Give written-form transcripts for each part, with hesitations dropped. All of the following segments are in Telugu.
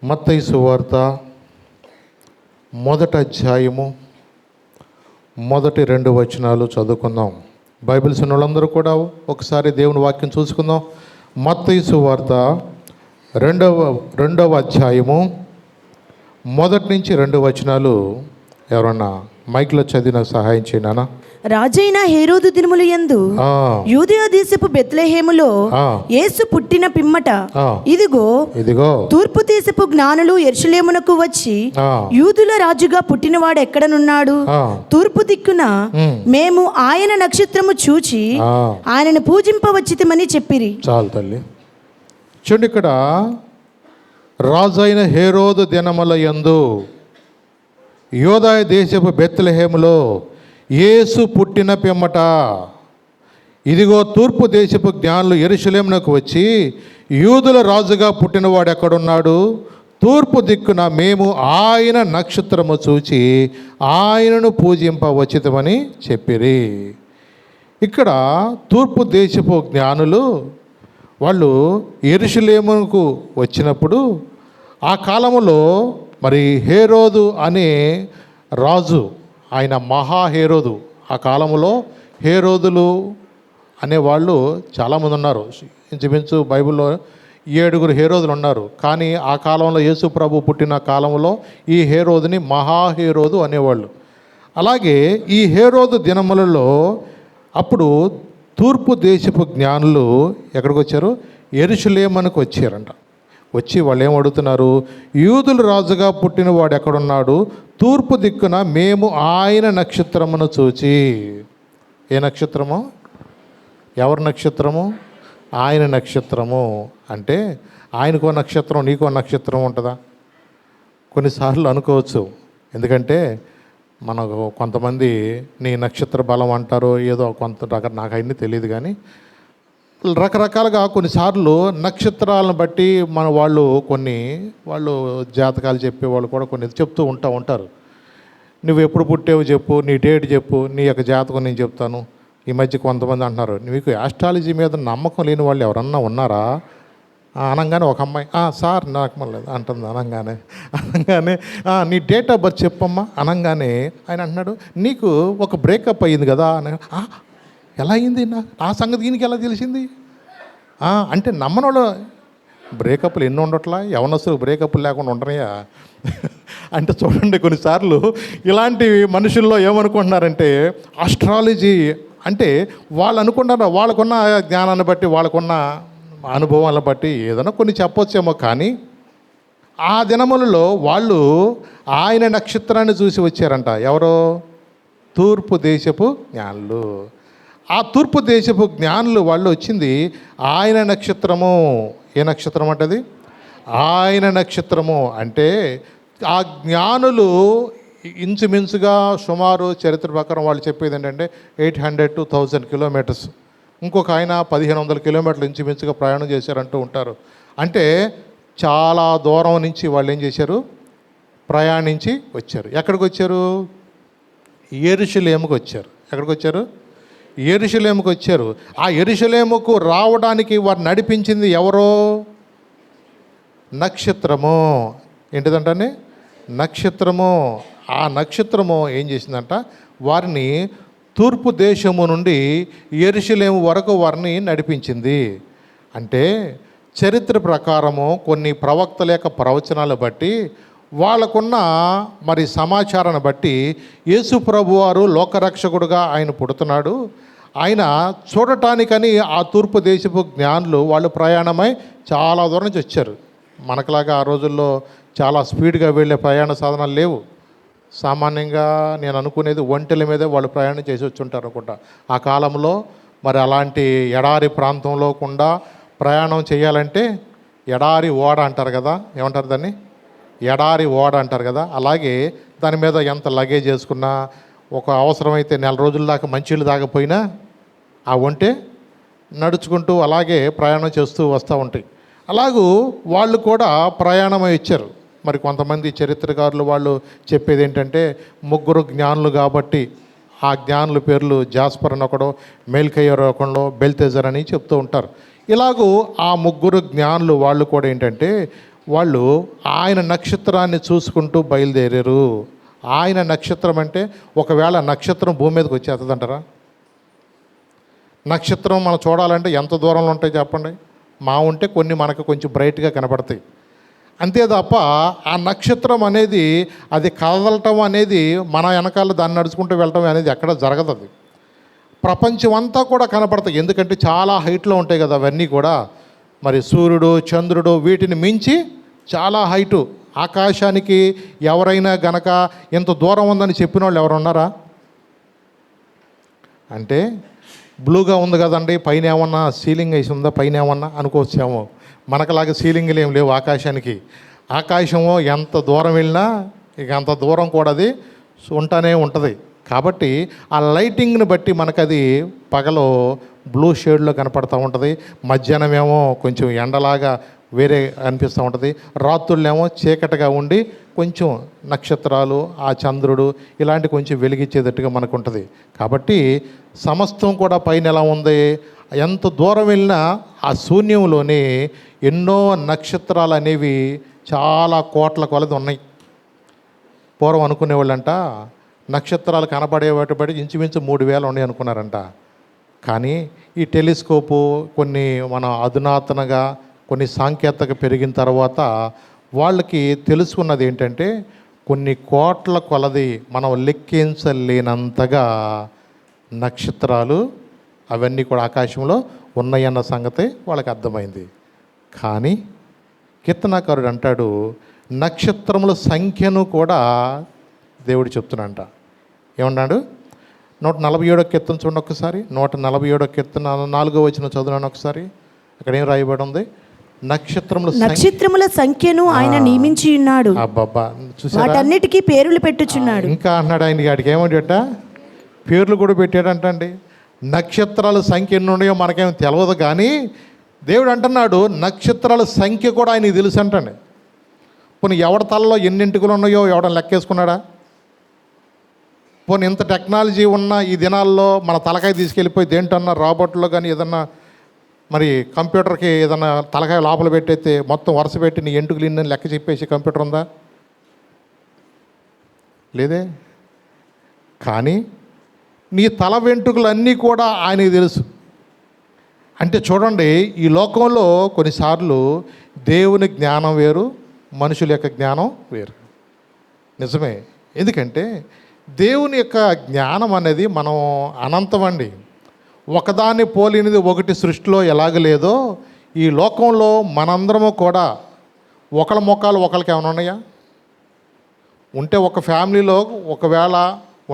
మత్తయి సువార్త మొదటి అధ్యాయము మొదటి 2 వచనాలు చదువుకుందాం. బైబిల్స్ ఉన్న వాళ్ళందరూ కూడా ఒకసారి దేవుని వాక్యం చూసుకుందాం. మత్తయి సువార్త రెండవ అధ్యాయము మొదటి నుంచి 2 వచనాలు ఎవరన్నా మైక్లో చదివిన సహాయం చేయనా? రాజైన హేరోదు దినముల యందు యూదయ దేశపు బెత్లెహేములో యేసు పుట్టిన పిమ్మట ఇదిగో తూర్పు దేశపు జ్ఞానులు యెరూషలేమునకు వచ్చి యూదుల రాజుగా పుట్టినవాడు ఎక్కడనున్నాడు, తూర్పు దిక్కున మేము ఆయన నక్షత్రము చూచి ఆయనను పూజింపవచ్చితమని చెప్పిరి. చాలు తల్లి. చూడండి, ఇక్కడ రాజైన హేరోదు దినముల యందు యూదయ దేశపు బెత్లెహేములో యేసు పుట్టిన పిమ్మట ఇదిగో తూర్పు దేశపు జ్ఞానులు యెరూషలేమునకు వచ్చి యూదుల రాజుగా పుట్టినవాడు ఎక్కడున్నాడు, తూర్పు దిక్కున మేము ఆయన నక్షత్రము చూచి ఆయనను పూజింపవచ్చితమని చెప్పిరి. ఇక్కడ తూర్పు దేశపు జ్ఞానులు వాళ్ళు యెరూషలేమునకు వచ్చినప్పుడు ఆ కాలంలో మరి హేరోదు అనే రాజు, ఆయన మహా హేరోదు. ఆ కాలంలో హేరోదులు అనేవాళ్ళు చాలామంది ఉన్నారు. ఇంచుమించు బైబిల్లో 7 హేరోదులు ఉన్నారు. కానీ ఆ కాలంలో యేసు ప్రభు పుట్టిన కాలంలో ఈ హేరోదుని మహా హేరోదు అనేవాళ్ళు. అలాగే ఈ హేరోదు దినములలో అప్పుడు తూర్పు దేశపు జ్ఞానులు ఎక్కడికి వచ్చారు? యెరూషలేమునకు వచ్చారంట. వచ్చి వాళ్ళు ఏం అడుగుతున్నారు? యూదుల రాజుగా పుట్టిన వాడు ఎక్కడున్నాడు, తూర్పు దిక్కున మేము ఆయన నక్షత్రమును చూచి. ఏ నక్షత్రము? ఎవరి నక్షత్రము? ఆయన నక్షత్రము. అంటే ఆయనకో నక్షత్రం, నీకో నక్షత్రం ఉంటుందా? కొన్నిసార్లు అనుకోవచ్చు. ఎందుకంటే మనకు కొంతమంది నీ నక్షత్ర బలం అంటారు, ఏదో కొంత నాకు అవన్నీ తెలియదు. కానీ రకరకాలుగా కొన్నిసార్లు నక్షత్రాలను బట్టి వాళ్ళు జాతకాలు చెప్పేవాళ్ళు కూడా కొన్ని చెప్తూ ఉంటారు. నువ్వు ఎప్పుడు పుట్టావు చెప్పు, నీ డేట్ చెప్పు, నీ యొక్క జాతకం నేను చెప్తాను. ఈ మధ్య కొంతమంది అంటున్నారు, మీకు ఆస్ట్రాలజీ మీద నమ్మకం లేని వాళ్ళు ఎవరన్నా ఉన్నారా అనగానే ఒక అమ్మాయి సార్ నాకు మళ్ళీ అంటుంది. అనగానే నీ డేట్ ఆఫ్ బర్త్ చెప్పమ్మా అనగానే ఆయన అంటున్నాడు, నీకు ఒక బ్రేకప్ అయ్యింది కదా అని. ఎలా అయింది? ఆ సంగతి దీనికి ఎలా తెలిసింది? అంటే నమ్మనోళ్ళు బ్రేకప్లు ఎన్ని ఉండట్లా, యవనస్తులు బ్రేకప్లు లేకుండా ఉండరయ్యా. అంటే చూడండి, కొన్నిసార్లు ఇలాంటి మనుషుల్లో ఏమనుకుంటున్నారంటే ఆస్ట్రాలజీ అంటే వాళ్ళు అనుకుంటారు, వాళ్ళకున్న జ్ఞానాన్ని బట్టి, వాళ్ళకున్న అనుభవాలను బట్టి ఏదైనా కొన్ని చెప్పొచ్చేమో. కానీ ఆ దినములలో వాళ్ళు ఆయన నక్షత్రాన్ని చూసి వచ్చారంట. ఎవరో? తూర్పు దేశపు జ్ఞానులు. ఆ తూర్పు దేశపు జ్ఞానులు వాళ్ళు వచ్చింది ఆయన నక్షత్రము. ఏ నక్షత్రం అంటది? ఆయన నక్షత్రము. అంటే ఆ జ్ఞానులు ఇంచుమించుగా సుమారు చరిత్ర ప్రకారం వాళ్ళు చెప్పేది ఏంటంటే 800 to 1000 కిలోమీటర్స్. ఇంకొక ఆయన 1500 కిలోమీటర్లు ఇంచుమించుగా ప్రయాణం చేశారంటూ ఉంటారు. అంటే చాలా దూరం నుంచి వాళ్ళు ఏం చేశారు? ప్రయాణించి వచ్చారు. ఎక్కడికి వచ్చారు? యెరూషలేముకు వచ్చారు. ఎక్కడికి వచ్చారు? యెరూషలేముకు వచ్చారు. ఆ యెరూషలేముకు రావడానికి వారు నడిపించింది ఎవరో? నక్షత్రము. ఏంటిదంటే నక్షత్రము. ఆ నక్షత్రము ఏం చేసిందంట? వారిని తూర్పు దేశము నుండి యెరూషలేము వరకు వారిని నడిపించింది. అంటే చరిత్ర ప్రకారము కొన్ని ప్రవక్తల యొక్క ప్రవచనాలు బట్టి, వాళ్ళకున్న మరి సమాచారాన్ని బట్టి యేసు ప్రభువారు లోకరక్షకుడుగా ఆయన పుడుతున్నాడు. ఆయన చూడటానికని ఆ తూర్పు దేశపు జ్ఞానులు వాళ్ళు ప్రయాణమై చాలా దూరం నుంచి వచ్చారు. మనకులాగా ఆ రోజుల్లో చాలా స్పీడ్గా వెళ్ళే ప్రయాణ సాధనాలు లేవు. సామాన్యంగా నేను అనుకునేది ఒంటెల మీదే వాళ్ళు ప్రయాణం చేసి వచ్చి ఉంటారు అనుకుంటా. ఆ కాలంలో మరి అలాంటి ఎడారి ప్రాంతంలో కూడా ప్రయాణం చేయాలంటే ఎడారి ఓడ అంటారు కదా, ఏమంటారు దాన్ని? ఎడారి ఓడ అంటారు కదా. అలాగే దాని మీద ఎంత లగేజ్ చేసుకున్నా, ఒక అవసరమైతే 4 రోజుల దాకా మంచిళ్ళు తాగపోయినా ఆ ఒంటె నడుచుకుంటూ అలాగే ప్రయాణం చేస్తూ వస్తూ ఉంటాయి. అలాగూ వాళ్ళు కూడా ప్రయాణమై ఇచ్చారు. మరి కొంతమంది చరిత్రకారులు వాళ్ళు చెప్పేది ఏంటంటే 3 జ్ఞానులు కాబట్టి ఆ జ్ఞానుల పేర్లు జాస్పర్ అని ఒకడో, మేల్కయ్యర్ ఒకడో, బెల్తెజర్ అని చెప్తూ ఉంటారు. ఇలాగూ ఆ 3 జ్ఞానులు వాళ్ళు కూడా ఏంటంటే వాళ్ళు ఆయన నక్షత్రాన్ని చూసుకుంటూ బయలుదేరారు. ఆయన నక్షత్రం అంటే ఒకవేళ నక్షత్రం భూమి మీదకి వచ్చేస్తుందంటారా? నక్షత్రం మనం చూడాలంటే ఎంత దూరంలో ఉంటాయి చెప్పండి? మా ఉంటే కొన్ని మనకు కొంచెం బ్రైట్గా కనపడతాయి అంతే తప్ప ఆ నక్షత్రం అనేది అది కదలటం అనేది మన వెనకాల దాన్ని నడుచుకుంటూ వెళ్ళటం అనేది ఎక్కడ జరగదు. అది ప్రపంచం అంతా కూడా కనపడతాయి, ఎందుకంటే చాలా హైట్లో ఉంటాయి కదా అవన్నీ కూడా. మరి సూర్యుడు, చంద్రుడు వీటిని మించి చాలా హైటు. ఆకాశానికి ఎవరైనా గనక ఎంత దూరం ఉందని చెప్పిన వాళ్ళు ఎవరు ఉన్నారా? అంటే బ్లూగా ఉంది కదండి, పైన ఏమన్నా సీలింగ్ వేసి ఉందా, పైన ఏమన్నా అనుకోవచ్చేమో. మనకులాగా సీలింగ్లు ఏం లేవు ఆకాశానికి. ఆకాశము ఎంత దూరం వెళ్ళినా ఇక అంత దూరం కూడా అది ఉంటానే ఉంటుంది. కాబట్టి ఆ లైటింగ్ని బట్టి మనకు అది పగలు బ్లూ షేడ్లో కనపడుతూ ఉంటుంది, మధ్యాహ్నం ఏమో కొంచెం ఎండలాగా వేరే అనిపిస్తూ ఉంటుంది, రాత్రుళ్ళేమో చీకటిగా ఉండి కొంచెం నక్షత్రాలు, ఆ చంద్రుడు ఇలాంటి కొంచెం వెలిగించేటట్టుగా మనకు ఉంటుంది. కాబట్టి సమస్తం కూడా పైన ఎలా ఉంది, ఎంత దూరం వెళ్ళినా ఆ శూన్యంలోనే ఎన్నో నక్షత్రాలు అనేవి చాలా కోట్ల కొలది ఉన్నాయి. పూర్వం అనుకునేవాళ్ళంట నక్షత్రాలు కనబడేవాటి బట్టి ఇంచుమించు 3000 ఉన్నాయి అనుకున్నారంట. కానీ ఈ టెలిస్కోపు కొన్ని మన అధునాతనగా కొన్ని సాంకేతిక పెరిగిన తర్వాత వాళ్ళకి తెలుసుకున్నది ఏంటంటే కొన్ని కోట్ల కొలది మనం లెక్కించలేనంతగా నక్షత్రాలు అవన్నీ కూడా ఆకాశంలో ఉన్నాయన్న సంగతి వాళ్ళకి అర్థమైంది. కానీ కీర్తనాకారుడు అంటాడు నక్షత్రముల సంఖ్యను కూడా దేవుడు చెప్తున్నాడంట. ఏమన్నాడు? 147వ కీర్తన చూడండి ఒకసారి. 147వ కీర్తన 4వ వచనం చదువునాను ఒకసారి. అక్కడ ఏం రాయబడి ఉంది? నక్షత్రముల సంఖ్యను ఆయన నియమించి ఉన్నాడు, అబ్బబ్బా చూసారా, వాటన్నిటికీ పేర్లు పెట్టుచున్నాడు. ఇంకా అన్నాడు ఆయన గాడికి ఏమంటట పేర్లు కూడా పెట్టాడంటండి. నక్షత్రాల సంఖ్య ఎన్ని ఉన్నాయో మనకేమో తెలియదు, కానీ దేవుడు అంటున్నాడు నక్షత్రాల సంఖ్య కూడా ఆయనకి తెలుసు అంటండి. పోనీ ఎవరి తలలో ఎన్ని ఎంటుకలు ఉన్నాయో ఎవడని లెక్కేసుకున్నాడా? పోనీ ఇంత టెక్నాలజీ ఉన్న ఈ దినాల్లో మన తలకాయ తీసుకెళ్ళిపోయి దేంటన్నా రాబోట్లో కానీ ఏదన్నా మరి కంప్యూటర్కి ఏదన్నా తలకాయ లోపల పెట్టయితే మొత్తం వరుస పెట్టి నీ ఎంటుకలు ఇన్ని లెక్క చెప్పేసి కంప్యూటర్ ఉందా? లేదే. కానీ నీ తల వెంట్రుకలన్నీ కూడా ఆయనకి తెలుసు. అంటే చూడండి, ఈ లోకంలో కొన్నిసార్లు దేవుని జ్ఞానం వేరు, మనుషుల యొక్క జ్ఞానం వేరు. నిజమే. ఎందుకంటే దేవుని యొక్క జ్ఞానం అనేది మనం అనంతం అండి. ఒకదాన్ని పోలినది ఒకటి సృష్టిలో ఎలాగ లేదో ఈ లోకంలో మనందరము కూడా ఒకళ్ళ మొక్కలు ఒకళ్ళకి ఏమైనా ఉన్నాయా? ఉంటే ఒక ఫ్యామిలీలో ఒకవేళ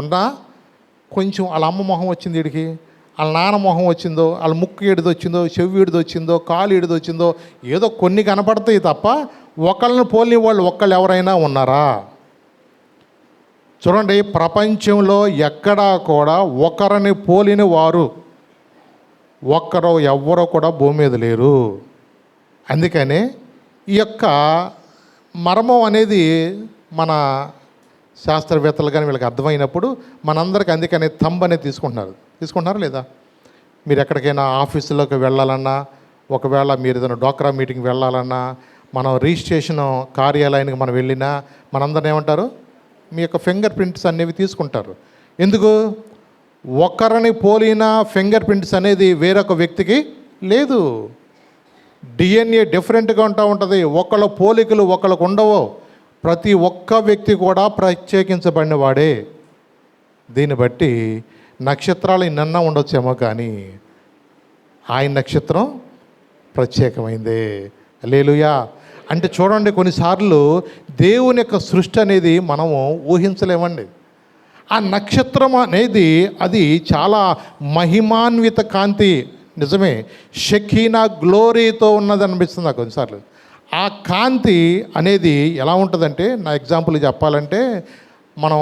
ఉన్నా కొంచెం వాళ్ళ అమ్మ మొహం వచ్చింది వీడికి, వాళ్ళ నాన్న మొహం వచ్చిందో, వాళ్ళ ముక్కు ఏడిది వచ్చిందో, చెవి ఏడిది వచ్చిందో, కాలు ఏడిది వచ్చిందో, ఏదో కొన్ని కనపడతాయి తప్ప ఒకళ్ళని పోలిన వాళ్ళు ఒక్కళ్ళు ఎవరైనా ఉన్నారా? చూడండి, ప్రపంచంలో ఎక్కడా కూడా ఒకరిని పోలిన వారు ఒక్కరో ఎవ్వరో కూడా భూమి మీద లేరు. అందుకనే ఈ యొక్క మర్మం అనేది మన శాస్త్రవేత్తలు కానీ వీళ్ళకి అర్థమైనప్పుడు మనందరికీ అందుకనే థంబ్ అనేది తీసుకుంటున్నారు లేదా? మీరు ఎక్కడికైనా ఆఫీసులోకి వెళ్ళాలన్నా, ఒకవేళ మీరు ఏదైనా డోక్రా మీటింగ్ వెళ్ళాలన్నా, మనం రిజిస్ట్రేషన్ కార్యాలయానికి మనం వెళ్ళినా మనందరిని ఏమంటారు? మీ యొక్క ఫింగర్ ప్రింట్స్ అనేవి తీసుకుంటారు. ఎందుకు? ఒకరిని పోలిన ఫింగర్ ప్రింట్స్ అనేది వేరొక వ్యక్తికి లేదు. డిఎన్ఏ డిఫరెంట్గా ఉంటుంది. ఒకళ్ళ పోలికలు ఒకళ్ళకు ఉండవు. ప్రతి ఒక్క వ్యక్తి కూడా ప్రత్యేకించబడిన వాడే. దీన్ని బట్టి నక్షత్రాలు ఇన్నన్నా ఉండొచ్చేమో, కానీ ఆయన నక్షత్రం ప్రత్యేకమైందే. హల్లెలూయా. అంటే చూడండి, కొన్నిసార్లు దేవుని యొక్క సృష్టి అనేది మనము ఊహించలేమండి. ఆ నక్షత్రం అనేది అది చాలా మహిమాన్విత కాంతి. నిజమే, షకీనా గ్లోరీతో ఉన్నది అనిపిస్తుంది నాకు కొన్నిసార్లు. ఆ కాంతి అనేది ఎలా ఉంటుందంటే, నా ఎగ్జాంపుల్ చెప్పాలంటే, మనం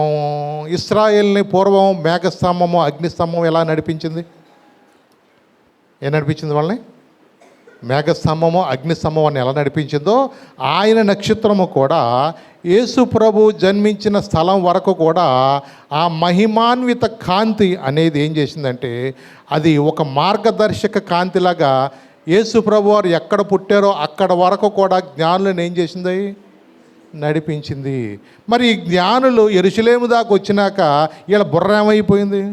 ఇశ్రాయేల్ని పూర్వం మేఘస్తంభము అగ్నిస్తంభం ఎలా నడిపించింది? ఏం నడిపించింది వాళ్ళని? మేఘస్తంభము అగ్నిస్తంభం అని ఎలా నడిపించిందో ఆయన నక్షత్రము కూడా యేసు ప్రభు జన్మించిన స్థలం వరకు కూడా ఆ మహిమాన్విత కాంతి అనేది ఏం చేసిందంటే అది ఒక మార్గదర్శక కాంతిలాగా యేసు ప్రభు వారు ఎక్కడ పుట్టారో అక్కడ వరకు కూడా జ్ఞానులను ఏం చేసింది? నడిపించింది. మరి ఈ జ్ఞానులు యెరూషలేము దాకా వచ్చినాక వీళ్ళ బుర్ర ఏమైపోయింది?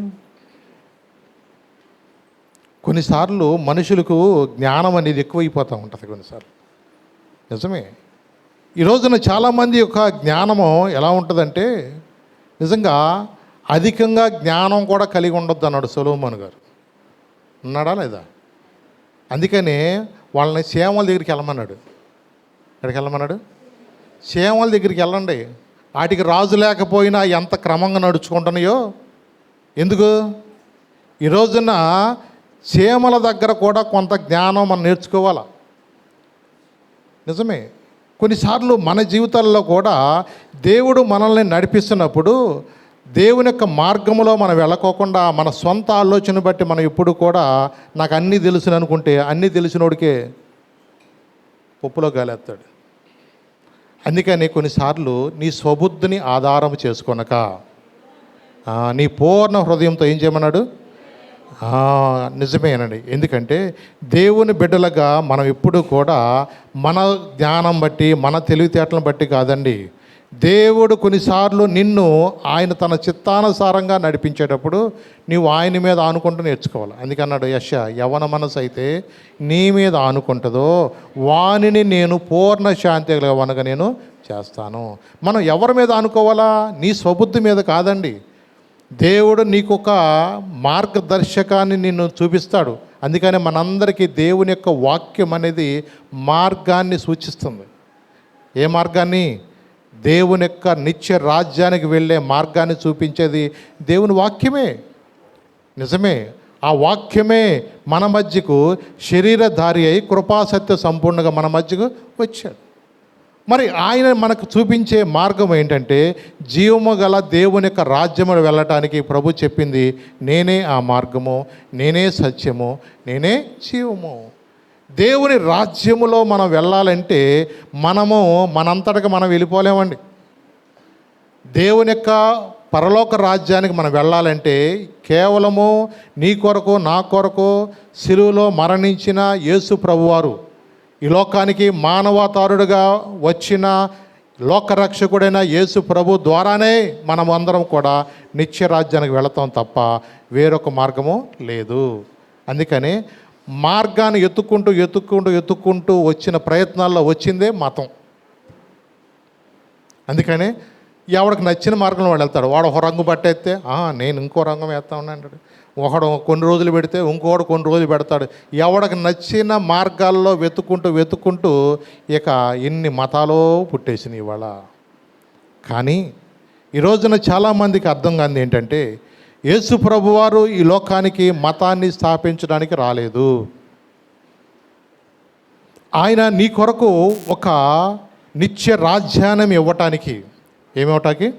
కొన్నిసార్లు మనుషులకు జ్ఞానం అనేది ఎక్కువైపోతూ ఉంటుంది కొన్నిసార్లు. నిజమే. ఈ రోజున చాలామంది యొక్క జ్ఞానము ఎలా ఉంటుందంటే నిజంగా అధికంగా జ్ఞానం కూడా కలిగి ఉండొద్దు అన్నాడు సొలొమోను గారు. ఉన్నాడా లేదా? అందుకని వాళ్ళని సేవల దగ్గరికి వెళ్ళమన్నాడు. ఎక్కడికి వెళ్ళమన్నాడు? సేవల దగ్గరికి వెళ్ళండి. వాటికి రాజు లేకపోయినా ఎంత క్రమంగా నడుచుకుంటున్నాయో. ఎందుకు? ఈ రోజున సేమల దగ్గర కూడా కొంత జ్ఞానం మనం నేర్చుకోవాలా. నిజమే. కొన్నిసార్లు మన జీవితాల్లో కూడా దేవుడు మనల్ని నడిపిస్తున్నప్పుడు దేవుని యొక్క మార్గంలో మనం వెళ్ళకోకుండా మన సొంత ఆలోచన బట్టి మనం ఎప్పుడు కూడా నాకు అన్నీ తెలుసును అనుకుంటే అన్నీ తెలిసినోడికే పప్పులో గాలేస్తాడు. అందుకని కొన్నిసార్లు నీ స్వబుద్ధిని ఆధారం చేసుకొనక నీ పూర్ణ హృదయంతో ఏం చేయమన్నాడు? నిజమేనండి. ఎందుకంటే దేవుని బిడ్డలుగా మనం ఎప్పుడు కూడా మన జ్ఞానం బట్టి మన తెలివితేటలను బట్టి కాదండి. దేవుడు కొన్నిసార్లు నిన్ను ఆయన తన చిత్తానుసారంగా నడిపించేటప్పుడు నీవు ఆయన మీద ఆనుకుంటూ నేర్చుకోవాలి. అందుకన్నాడు యెషయా, యవన మనసు అయితే నీ మీద ఆనుకుంటుందో వానిని నేను పూర్ణ శాంతి గలవానిగా నేను చేస్తాను. మనం ఎవరి మీద ఆనుకోవాలా? నీ స్వబుద్ధి మీద కాదండి. దేవుడు నీకు ఒక మార్గదర్శకాన్ని నిన్ను చూపిస్తాడు. అందుకని మనందరికీ దేవుని యొక్క వాక్యం అనేది మార్గాన్ని సూచిస్తుంది. ఏ మార్గాన్ని? దేవుని యొక్క నిత్య రాజ్యానికి వెళ్ళే మార్గాన్ని చూపించేది దేవుని వాక్యమే. నిజమే. ఆ వాక్యమే మన మధ్యకు శరీరధారి అయి కృపాసత్య సంపూర్ణంగా మన మధ్యకు వచ్చాడు. మరి ఆయన మనకు చూపించే మార్గం ఏంటంటే జీవము గల దేవుని యొక్క రాజ్యము వెళ్ళటానికి ప్రభు చెప్పింది నేనే ఆ మార్గము, నేనే సత్యము, నేనే జీవము. దేవుని రాజ్యములో మనం వెళ్ళాలంటే మనము మనంతటగా మనం వెళ్ళిపోలేమండి. దేవుని యొక్క పరలోక రాజ్యానికి మనం వెళ్ళాలంటే కేవలము నీ కొరకు నా కొరకు శిలువలో మరణించిన యేసు ప్రభువారు ఈ లోకానికి మానవతారుడుగా వచ్చిన లోకరక్షకుడైన యేసు ప్రభు ద్వారానే మనం అందరం కూడా నిత్య రాజ్యానికి వెళతాం తప్ప వేరొక మార్గము లేదు. అందుకని మార్గాన్ని ఎత్తుక్కుంటూ వచ్చిన ప్రయత్నాల్లో వచ్చిందే మతం. అందుకని ఎవడికి నచ్చిన మార్గంలో వాడు వెళ్తాడు. వాడు ఒక రంగు పట్టేస్తే నేను ఇంకో రంగం వేస్తా ఉన్నా అంటాడు. ఒకడు కొన్ని రోజులు పెడితే ఇంకోడు కొన్ని రోజులు పెడతాడు. ఎవడికి నచ్చిన మార్గాల్లో వెతుక్కుంటూ ఇక ఎన్ని మతాలో పుట్టేసినాయి ఇవాళ. కానీ ఈ రోజున చాలామందికి అర్థం కానిది ఏంటంటే యేసు ప్రభువారు ఈ లోకానికి మతాన్ని స్థాపించడానికి రాలేదు. ఆయన నీ కొరకు ఒక నిత్య రాజ్యాన్ని ఇవ్వటానికి, ఏమివ్వటానికి?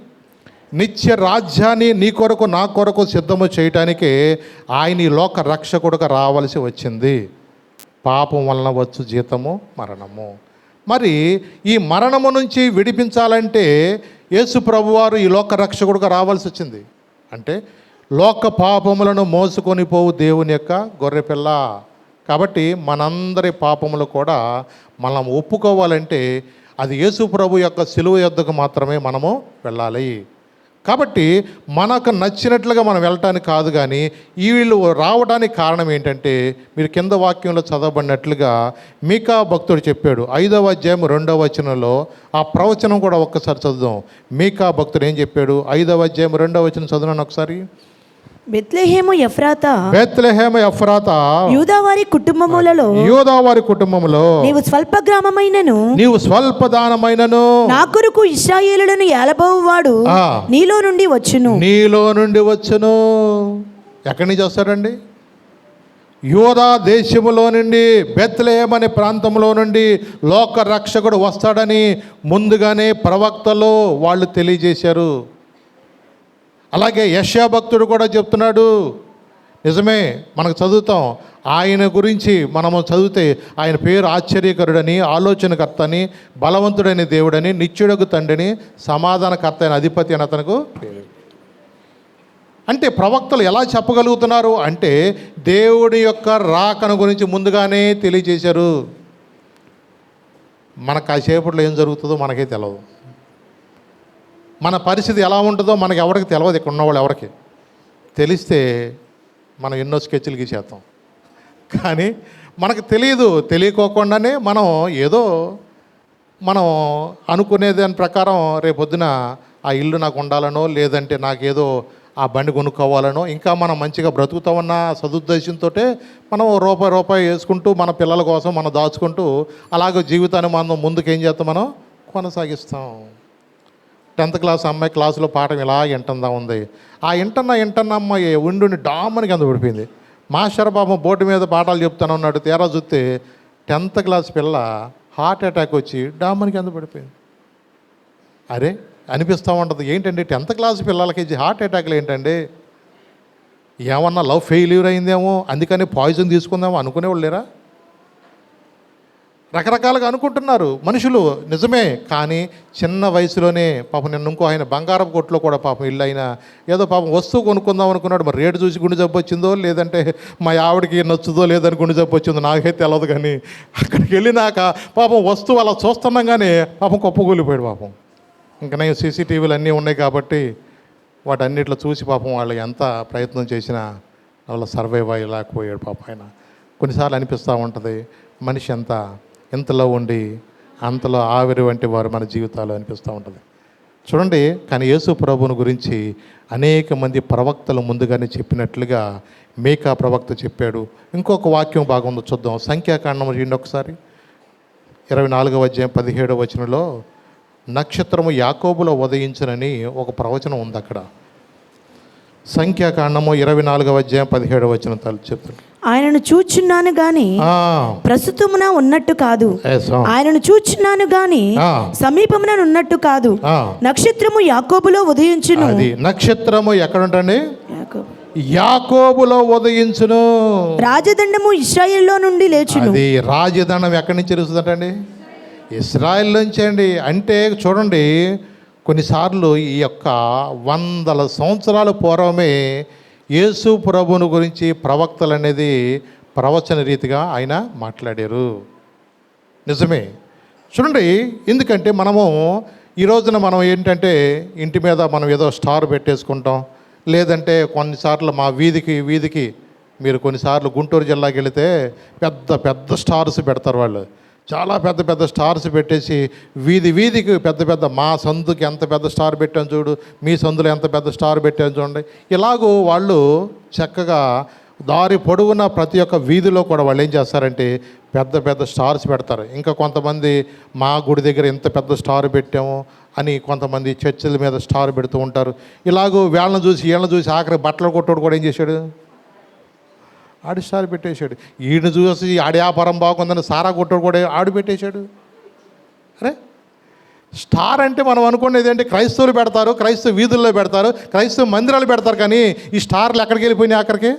నిత్య రాజ్యాన్ని నీ కొరకు నా కొరకు సిద్ధము చేయటానికే ఆయన ఈ లోక రక్షకుడుగా రావాల్సి వచ్చింది. పాపం వలన వచ్చు జీతము మరణము. మరి ఈ మరణము నుంచి విడిపించాలంటే యేసు ప్రభువారు ఈ లోక రక్షకుడుగా రావాల్సి వచ్చింది. అంటే లోక పాపములను మోసుకొని పోవు దేవుని యొక్క గొర్రెపిల్ల. కాబట్టి మనందరి పాపములు కూడా మనం ఒప్పుకోవాలంటే అది యేసు ప్రభు యొక్క శిలువ యొద్దకు మాత్రమే మనము వెళ్ళాలి. కాబట్టి మనకు నచ్చినట్లుగా మనం వెళ్ళటానికి కాదు. కానీ వీళ్ళు రావడానికి కారణం ఏంటంటే మీరు కింద వాక్యంలో చదవబడినట్లుగా మీకా భక్తుడు చెప్పాడు 5వ అధ్యాయం 2వ వచనంలో. ఆ ప్రవచనం కూడా ఒక్కసారి చదువుదాం. మీకా భక్తుడు ఏం చెప్పాడు? 5వ అధ్యాయం 2వ వచనం చదువునాను ఒకసారి. బెత్లెహేము ఎఫ్రాతా యూదావారి కుటుంబములలో నీవు స్వల్ప గ్రామమైనను నా కొరకు ఇశ్రాయేలులను ఏలబోవువాడు నీలో నుండి వచ్చును. ఎక్కడి నుంచి వస్తాడండి? యూదా దేశములో నుండి, బెత్లెహేము అనే ప్రాంతంలో నుండి లోక రక్షకుడు వస్తాడని ముందుగానే ప్రవక్తలు వాళ్ళు తెలియజేశారు. అలాగే యెషయా భక్తుడు కూడా చెప్తున్నాడు. నిజమే, మనకు చదువుతాం ఆయన గురించి. మనము చదివితే ఆయన పేరు ఆశ్చర్యకరుడని, ఆలోచనకర్తని, బలవంతుడైన దేవుడని, నిత్యుడగు తండ్రిని, సమాధానకర్త అయిన అధిపతి అని అతనికి పేరు. అంటే ప్రవక్తలు ఎలా చెప్పగలుగుతున్నారు అంటే దేవుడి యొక్క రాకను గురించి ముందుగానే తెలియజేశారు. మనకు కాసేపట్లో ఏం జరుగుతుందో మనకే తెలియదు, మన పరిస్థితి ఎలా ఉంటుందో మనకి ఎవరికి తెలియదు. ఇక్కడ ఉన్నవాళ్ళు ఎవరికి తెలిస్తే మనం ఎన్నో స్కెచ్లు గీసేస్తాం, కానీ మనకు తెలియదు. తెలియకోకుండానే మనం ఏదో మనం అనుకునే దాని ప్రకారం రేపొద్దున ఆ ఇల్లు నాకు ఉండాలనో, లేదంటే నాకేదో ఆ బండి కొనుక్కోవాలనో, ఇంకా మనం మంచిగా బ్రతుకుతామన్న సదుద్దేశంతో మనం రూపాయి వేసుకుంటూ మన పిల్లల కోసం మనం దాచుకుంటూ అలాగే జీవితాన్ని మనం ముందుకు ఏం చేస్తాం, మనం కొనసాగిస్తాం. 10th క్లాస్ అమ్మాయి క్లాసులో పాఠం ఇలా వింటుందా ఉంది. ఆ ఇంటన్న అమ్మాయి ఉండి డామ్మని కింద పడిపోయింది. మాస్టర్ పాపం బోర్డు మీద పాఠాలు చెప్తాను ఉన్నాడు. తీరా చూస్తే 10th క్లాస్ పిల్ల హార్ట్ అటాక్ వచ్చి డామ్మని కింద పడిపోయింది. అరే అనిపిస్తూ ఉంటుంది, ఏంటండి 10th క్లాస్ పిల్లలకి హార్ట్ అటాక్లు ఏంటండి? ఏమన్నా లవ్ ఫెయిల్యూర్ అయిందేమో అందుకని పాయిజన్ తీసుకుందామో అనుకునేవాళ్ళు లేరా? రకరకాలుగా అనుకుంటున్నారు మనుషులు, నిజమే. కానీ చిన్న వయసులోనే పాపం నిన్న ఇంకో ఆయన బంగారపు కొట్లో కూడా పాపం ఇల్లు అయినా ఏదో పాపం వస్తువు కొనుక్కుందాం అనుకున్నాడు. మరి రేటు చూసి గుండె జబ్బు వచ్చిందో, లేదంటే మా ఆవిడకి నచ్చుదో లేదని గుండె జబ్బు వచ్చిందో నాకైతే తెలియదు. కానీ అక్కడికి వెళ్ళినాక పాపం వస్తువు అలా చూస్తున్నాగానే పాపం కుప్పకూలిపోయాడు పాపం. ఇంకా నేను సీసీటీవీలు అన్నీ ఉన్నాయి కాబట్టి వాటన్నిటిలో చూసి పాపం వాళ్ళు ఎంత ప్రయత్నం చేసినా వాళ్ళ సర్వైవ్ అయ్యలేకపోయాడు పాపం ఆయన. కొన్నిసార్లు అనిపిస్తూ ఉంటుంది, మనిషి ఎంత ఇంతలో ఉండి అంతలో ఆవిరి వంటి వారు మన జీవితాలు అనిపిస్తూ ఉంటుంది. చూడండి, కానీ యేసు ప్రభువుని గురించి అనేక మంది ప్రవక్తలు ముందుగానే చెప్పినట్లుగా మీకా ప్రవక్త చెప్పాడు. ఇంకొక వాక్యం బాగుందో చూద్దాం. సంఖ్యాకాండం చూడండి ఒకసారి, 24వ అధ్యాయం 17వ వచనంలో నక్షత్రము యాకోబులో ఉదయించునని ఒక ప్రవచనం ఉంది అక్కడ. సంఖ్యాకాండము 24వ అధ్యాయం 17వ వచనం చెప్తాడు. ఆయనను చూచున్నాను గాని ప్రస్తుతమున ఉన్నట్టు కాదు, ఆయనను చూచున్నాను గాని సమీపమున ఉన్నట్టు కాదు. నక్షత్రము యాకోబులో ఉదయించును. అది నక్షత్రము ఎక్కడ ఉంటుంది? యాకోబులో ఉదయించును. రాజదండము ఇశ్రాయేలులో నుండి లేచును. అది రాజదండం ఎక్కడి నుంచి తెలుస్తుందంటండి? ఇశ్రాయేల్ నుంచి అండి. అంటే చూడండి, కొన్నిసార్లు ఈ యొక్క 100 సంవత్సరాల పూర్వమే యేసు ప్రభువుని గురించి ప్రవక్తలు అనేది ప్రవచన రీతిగా ఆయన మాట్లాడారు. నిజమే. చూడండి, ఎందుకంటే మనము ఈ రోజున మనం ఏంటంటే ఇంటి మీద మనం ఏదో స్టార్ పెట్టేసుకుంటాం, లేదంటే కొన్నిసార్లు మా వీధికి మీరు కొన్నిసార్లు గుంటూరు జిల్లాకి వెళితే పెద్ద పెద్ద స్టార్స్ పెడతారు వాళ్ళు. చాలా పెద్ద పెద్ద స్టార్స్ పెట్టేసి వీధికి పెద్ద మా సందుకి ఎంత పెద్ద స్టార్ పెట్టాను చూడు, మీ సందులో ఎంత పెద్ద స్టార్ పెట్టాను చూడండి. ఇలాగూ వాళ్ళు చక్కగా దారి పొడవున ప్రతి ఒక్క వీధిలో కూడా వాళ్ళు ఏం చేస్తారంటే పెద్ద పెద్ద స్టార్స్ పెడతారు. ఇంకా కొంతమంది మా గుడి దగ్గర ఎంత పెద్ద స్టార్ పెట్టాము అని కొంతమంది చర్చిల మీద స్టార్ పెడుతూ ఉంటారు. ఇలాగూ వీళ్ళని చూసి ఆఖరి బట్టలు కొట్టోడు కూడా ఏం చేశాడు, ఆడి స్టార్ పెట్టేశాడు. ఈయన చూసి ఆడి వ్యాపారం బాగుందని సారా కొట్టోడు కూడా ఆడు పెట్టేశాడు. అరే, స్టార్ అంటే మనం అనుకునేది ఏంటి? క్రైస్తవులు పెడతారు, క్రైస్తవ వీధుల్లో పెడతారు, క్రైస్తవ మందిరాలు పెడతారు. కానీ ఈ స్టార్లు ఎక్కడికి వెళ్ళిపోయినాయి ఆఖరికి?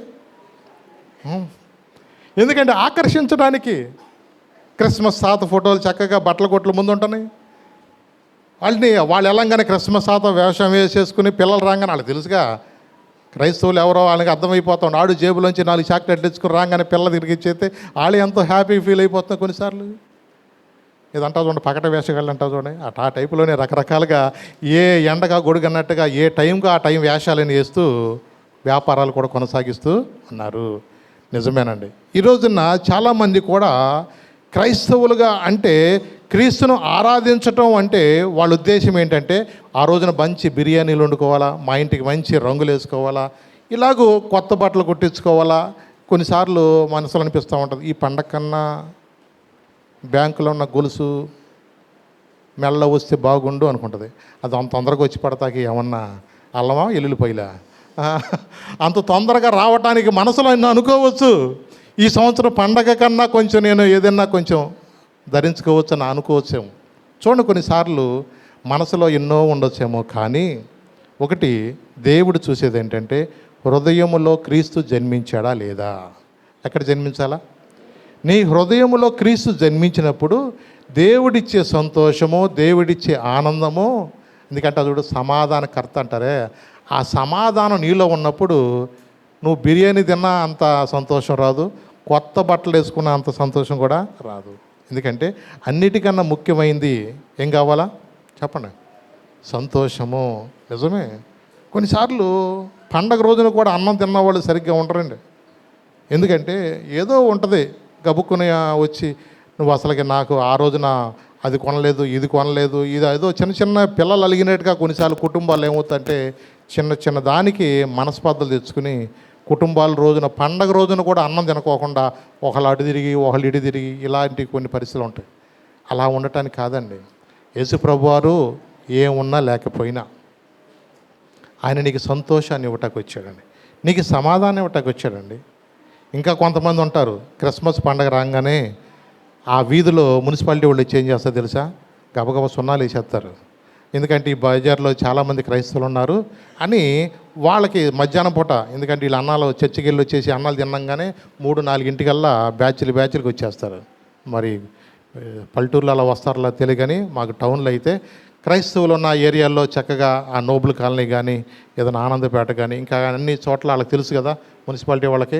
ఎందుకంటే ఆకర్షించడానికి క్రిస్మస్ తాత ఫోటోలు చక్కగా బట్టల కొట్ల ముందు ఉంటున్నాయి. వాళ్ళు వెళ్ళంగానే క్రిస్మస్ తాత వేషం వేసేసుకుని పిల్లలు రాగానే వాళ్ళకి తెలుసుగా క్రైస్తవులు ఎవరో వాళ్ళకి అర్థమైపోతాడు. ఆడు జేబులోంచి 4 చాక్లెట్లు తెచ్చుకుని రాగానే పిల్ల తిరిగి ఇచ్చేస్తే వాళ్ళు ఎంతో హ్యాపీ ఫీల్ అయిపోతున్నాం. కొన్నిసార్లు ఇదంటా చూడండి, పకట వేషగాళ్ళు అంటా చూడండి. ఆ టైపులోనే రకరకాలుగా ఏ ఎండగా గొడుగన్నట్టుగా ఏ టైంగా ఆ టైం వేషాలని వేస్తూ వ్యాపారాలు కూడా కొనసాగిస్తూ ఉన్నారు. నిజమేనండి. ఈ రోజున చాలామంది కూడా క్రైస్తవులుగా అంటే క్రీస్తును ఆరాధించటం అంటే వాళ్ళ ఉద్దేశం ఏంటంటే ఆ రోజున మంచి బిర్యానీలు వండుకోవాలా, మా ఇంటికి మంచి రంగులు వేసుకోవాలా, ఇలాగూ కొత్త బట్టలు కుట్టించుకోవాలా. కొన్నిసార్లు మనసులో అనిపిస్తూ ఉంటుంది, ఈ పండగ కన్నా బ్యాంకులో ఉన్న గొలుసు మెల్ల వస్తే బాగుండు అనుకుంటుంది. అది అంత తొందరగా వచ్చి పడతాకి ఏమన్నా అల్లమా ఎల్లుల్లిపాయలా అంత తొందరగా రావటానికి మనసులో అనుకోవచ్చు. ఈ సంవత్సరం పండగ కన్నా కొంచెం నేను ఏదైనా కొంచెం ధరించుకోవచ్చు అని అనుకోవచ్చేమో. చూడండి, కొన్నిసార్లు మనసులో ఎన్నో ఉండొచ్చేమో. కానీ ఒకటి దేవుడు చూసేది ఏంటంటే హృదయములో క్రీస్తు జన్మించాడా లేదా. ఎక్కడ జన్మించాలా? నీ హృదయములో క్రీస్తు జన్మించినప్పుడు దేవుడిచ్చే సంతోషము, దేవుడిచ్చే ఆనందము. ఎందుకంటే చూడు, సమాధానకర్త అంటారే, ఆ సమాధానం నీలో ఉన్నప్పుడు నువ్వు బిర్యానీ తిన్నా అంత సంతోషం రాదు, కొత్త బట్టలు వేసుకున్న అంత సంతోషం కూడా రాదు. ఎందుకంటే అన్నిటికన్నా ముఖ్యమైనది ఏం కావాలా చెప్పండి? సంతోషము. నిజమే. కొన్నిసార్లు పండగ రోజున కూడా అన్నం తిన్నవాళ్ళు సరిగ్గా ఉండరండి. ఎందుకంటే ఏదో ఉంటుంది గబుక్కుని వచ్చి నువ్వు అసలుకి నాకు ఆ రోజున అది కొనలేదు, ఇది కొనలేదు, ఇది ఏదో చిన్న చిన్న పిల్లలు అలిగినట్టుగా కొన్నిసార్లు కుటుంబాలు ఏమవుతుందంటే చిన్న చిన్న దానికి మనస్పర్ధలు తెచ్చుకుని కుటుంబాల రోజున పండగ రోజున కూడా అన్నం తినకోకుండా ఒకళ్ళు అటు తిరిగి ఒకళ్ళు ఇటు తిరిగి ఇలాంటి కొన్ని పరిస్థితులు ఉంటాయి. అలా ఉండటానికి కాదండి. యేసు ప్రభువారు ఏమున్నా లేకపోయినా ఆయన నీకు సంతోషాన్ని ఇవ్వటానికి వచ్చాడండి, నీకు సమాధానం ఇవ్వటానికి వచ్చాడండి. ఇంకా కొంతమంది ఉంటారు, క్రిస్మస్ పండగ రాగానే ఆ వీధిలో మున్సిపాలిటీ వాళ్ళు చేంజ్ చేస్తారు తెలుసా, గబగబా సున్నాలు వేసేస్తారు. ఎందుకంటే ఈ బజార్లో చాలామంది క్రైస్తవులు ఉన్నారు అని వాళ్ళకి మధ్యాహ్నం పూట, ఎందుకంటే వీళ్ళు అన్నాలు చర్చికి వెళ్ళి వచ్చేసి అన్నాలు తిన్నాగానే 3-4 బ్యాచ్లకు వచ్చేస్తారు. మరి పల్లెటూరులో అలా వస్తారో తెలియదు, కానీ మాకు టౌన్లో అయితే క్రైస్తవులు ఉన్న ఏరియాల్లో చక్కగా ఆ నోబుల్ కాలనీ కానీ ఏదైనా ఆనందపేట కానీ ఇంకా అన్ని చోట్ల వాళ్ళకి తెలుసు కదా మున్సిపాలిటీ వాళ్ళకి,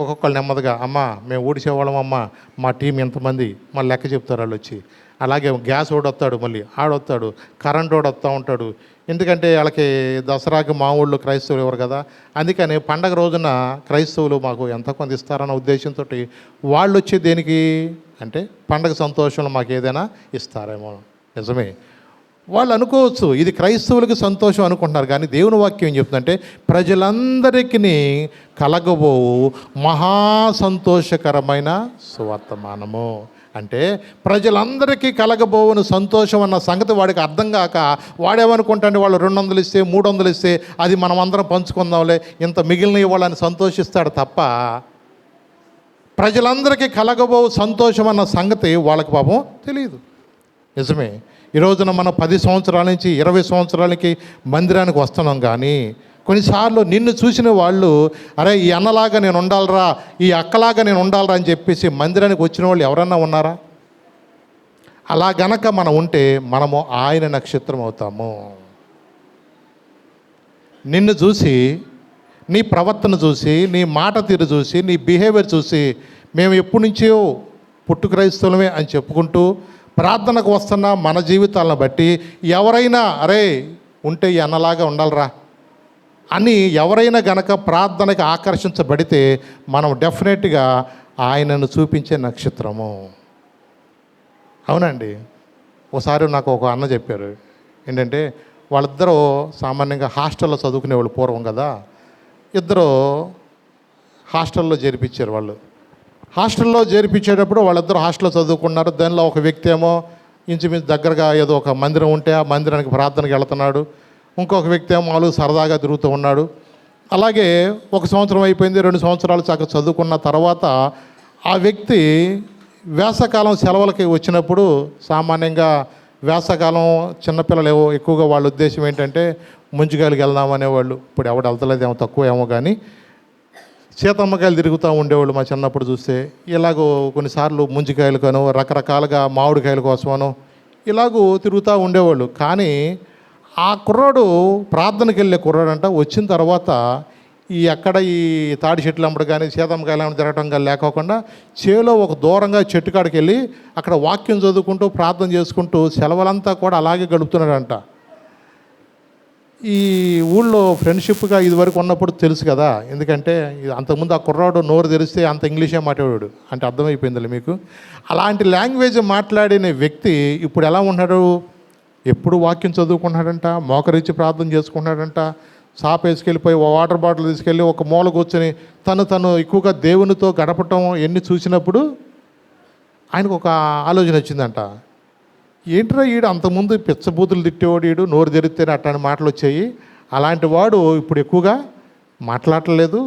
ఒక్కొక్కళ్ళు నెమ్మదిగా అమ్మ మేము ఊడిసేవాళ్ళం అమ్మ, మా టీం ఎంతమంది మళ్ళీ లెక్క చెప్తారు వాళ్ళు వచ్చి. అలాగే గ్యాస్ ఓడి వస్తాడు, మళ్ళీ ఆడొస్తాడు, కరెంట్ ఓడి వస్తూ ఉంటాడు. ఎందుకంటే వాళ్ళకి దసరాకి మా ఊళ్ళో క్రైస్తవులు ఎవరు కదా, అందుకని పండగ రోజున క్రైస్తవులు మాకు ఎంత కొంత ఇస్తారన్న ఉద్దేశంతో వాళ్ళు వచ్చి దేనికి అంటే పండగ సంతోషంలో మాకు ఏదైనా ఇస్తారేమో. నిజమే, వాళ్ళు అనుకోవచ్చు ఇది క్రైస్తవులకి సంతోషం అనుకుంటున్నారు, కానీ దేవుని వాక్యం ఏం చెప్తుందంటే ప్రజలందరికీ కలగబోవు మహా సంతోషకరమైన సువర్తమానము. అంటే ప్రజలందరికీ కలగబోవును సంతోషం అన్న సంగతి వాడికి అర్థం కాక వాడేమనుకుంటాంటే వాళ్ళు 200 ఇస్తే 300 ఇస్తే అది మనం అందరం పంచుకుందాంలే, ఇంత మిగిలిన ఇవ్వాలని సంతోషిస్తాడు తప్ప ప్రజలందరికీ కలగబోవు సంతోషం అన్న సంగతి వాళ్ళకి పాపం తెలియదు. నిజమే, ఈ రోజున మనం 10 సంవత్సరాల నుంచి 20 సంవత్సరాలకి మందిరానికి వస్తున్నాం, కానీ కొన్నిసార్లు నిన్ను చూసిన వాళ్ళు అరే ఈ అన్నలాగా నేను ఉండాలరా, ఈ అక్కలాగా నేను ఉండాలరా అని చెప్పేసి మందిరానికి వచ్చిన వాళ్ళు ఎవరన్నా ఉన్నారా? అలా గనక మనం ఉంటే మనము ఆయన నక్షత్రం అవుతాము. నిన్ను చూసి, నీ ప్రవర్తన చూసి, నీ మాట తీరు చూసి, నీ బిహేవియర్ చూసి మేము ఎప్పటి నుంచో పుట్టు క్రైస్తవులమే అని చెప్పుకుంటూ ప్రార్థనకు వస్తున్న మన జీవితాలను బట్టి ఎవరైనా అరే ఉంటే ఈ అన్నలాగా ఉండాలరా అని ఎవరైనా గనక ప్రార్థనకి ఆకర్షించబడితే మనం డెఫినెట్గా ఆయనను చూపించే నక్షత్రము. అవునండి. ఒకసారి నాకు ఒక అన్న చెప్పారు ఏంటంటే వాళ్ళిద్దరూ సామాన్యంగా హాస్టల్లో చదువుకునేవాళ్ళు పూర్వం కదా, ఇద్దరు హాస్టల్లో చేర్పించారు. వాళ్ళు హాస్టల్లో చేర్పించేటప్పుడు వాళ్ళిద్దరూ హాస్టల్లో చదువుకున్నారు. దానిలో ఒక వ్యక్తి ఏమో ఇంచుమించు దగ్గరగా ఏదో ఒక మందిరం ఉంటే ఆ మందిరానికి ప్రార్థనకి వెళుతున్నాడు, ఇంకొక వ్యక్తి ఏమో మామూలుగా సరదాగా తిరుగుతూ ఉన్నాడు. అలాగే 1 సంవత్సరం అయిపోయింది, 2 సంవత్సరాలు చక్కగా చదువుకున్న తర్వాత ఆ వ్యక్తి వేసవకాలం సెలవులకి వచ్చినప్పుడు సామాన్యంగా వేసవకాలం చిన్నపిల్లలు ఏవో ఎక్కువగా వాళ్ళ ఉద్దేశం ఏంటంటే ముంచుకాయలకు వెళ్దామనేవాళ్ళు. ఇప్పుడు ఎవడు వెళ్తలేదేమో తక్కువ ఏమో, కానీ సీతమ్మకాయలు తిరుగుతూ ఉండేవాళ్ళు మా చిన్నప్పుడు చూస్తే. ఇలాగో కొన్నిసార్లు ముంజికాయలకనో రకరకాలుగా మామిడికాయల కోసమనో ఇలాగూ తిరుగుతూ ఉండేవాళ్ళు. కానీ ఆ కుర్రాడు ప్రార్థనకి వెళ్ళే కుర్రాడంట వచ్చిన తర్వాత ఈ తాడి చెట్లు అమ్మడు కానీ సీతమ్మకాయలు అమ్మడు తిరగటం కానీ లేకోకుండా చేలో ఒక దూరంగా చెట్టు కాడికి వెళ్ళి అక్కడ వాక్యం చదువుకుంటూ ప్రార్థన చేసుకుంటూ సెలవులంతా కూడా అలాగే గడుపుతున్నాడంట. ఈ ఊళ్ళో ఫ్రెండ్షిప్గా ఇదివరకు ఉన్నప్పుడు తెలుసు కదా, ఎందుకంటే అంతకుముందు ఆ కుర్రాడు నోరు తెరిస్తే అంత ఇంగ్లీషే మాట్లాడాడు అంటే అర్థమైపోయిందిలే మీకు. అలాంటి లాంగ్వేజ్ మాట్లాడిన వ్యక్తి ఇప్పుడు ఎలా ఉన్నాడు? ఎప్పుడు వాక్యం చదువుకుంటున్నాడంట, మోకరించి ప్రార్థన చేసుకుంటున్నాడంట, సాప వేసుకెళ్ళిపోయి వాటర్ బాటిల్ తీసుకెళ్ళి ఒక మూల కూర్చొని తను ఎక్కువగా దేవునితో గడపటం ఎన్ని చూసినప్పుడు ఆయనకు ఒక ఆలోచన వచ్చిందంట. ఏంట్రా ఈడు అంతకుముందు పిచ్చబూతులు తిట్టేవాడు, ఈడు నోరు తెరిస్తేనే అట్లాంటి మాటలు వచ్చాయి, అలాంటి వాడు ఇప్పుడు ఎక్కువగా మాట్లాడలేదు.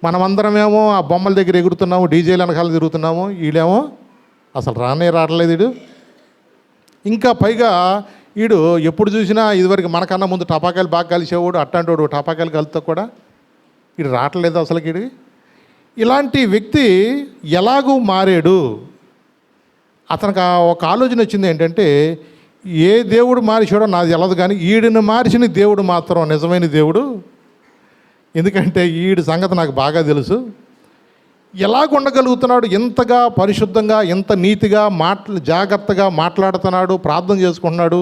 మనమందరమేమో ఆ బొమ్మల దగ్గర ఎగురుతున్నాము, డీజేలు వెనకాల తిరుగుతున్నాము, వీడేమో అసలు రావట్లేదు వీడు. ఇంకా పైగా వీడు ఎప్పుడు చూసినా ఇదివరకు మనకన్నా ముందు టపాకాయలు బాగా కలిసేవాడు, అట్లాంటి వాడు టపాకాయలు కలుతా కూడా వీడు రావట్లేదు అసలు వీడు. ఇలాంటి వ్యక్తి ఎలాగూ మారాడు? అతనికి ఒక ఆలోచన వచ్చింది ఏంటంటే ఏ దేవుడు మార్చాడో నాకు తెలదు, కానీ ఈడిని మార్చిన దేవుడు మాత్రం నిజమైన దేవుడు. ఎందుకంటే ఈడి సంగతి నాకు బాగా తెలుసు. ఎలాగ ఉండగలుగుతున్నాడు, ఇంతగా పరిశుద్ధంగా, ఇంత నీతిగా జాగ్రత్తగా మాట్లాడుతున్నాడు, ప్రార్థన చేసుకుంటున్నాడు.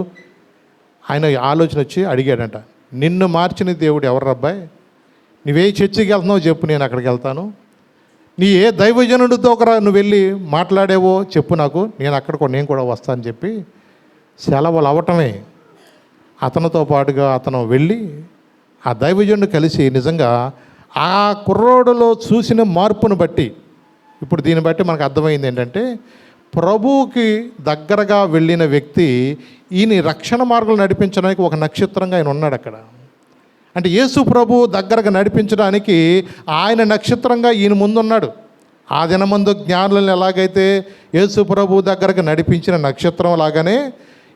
ఆయన ఆలోచన వచ్చి అడిగాడంట, నిన్ను మార్చిన దేవుడు ఎవరు అబ్బాయి? నువ్వే చర్చికి వెళ్తున్నావు చెప్పు, నేను అక్కడికి వెళ్తాను. నీ ఏ దైవజనుడితో నువ్వు వెళ్ళి మాట్లాడేవో చెప్పు నాకు, నేను కూడా వస్తానని చెప్పి సెలవులు అవ్వటమే అతనితో పాటుగా అతను వెళ్ళి ఆ దైవజనుడు కలిసి నిజంగా ఆ కుర్రోడులో చూసిన మార్పును బట్టి, ఇప్పుడు దీన్ని బట్టి మనకు అర్థమైంది ఏంటంటే, ప్రభువుకి దగ్గరగా వెళ్ళిన వ్యక్తి ఈయన రక్షణ మార్గం నడిపించడానికి ఒక నక్షత్రంగా ఆయన ఉన్నాడు అక్కడ. అంటే యేసు ప్రభు దగ్గరగా నడిపించడానికి ఆయన నక్షత్రంగా ఈయన ముందున్నాడు. ఆ దినమందు జ్ఞానులను ఎలాగైతే యేసు ప్రభు దగ్గరకు నడిపించిన నక్షత్రం లాగానే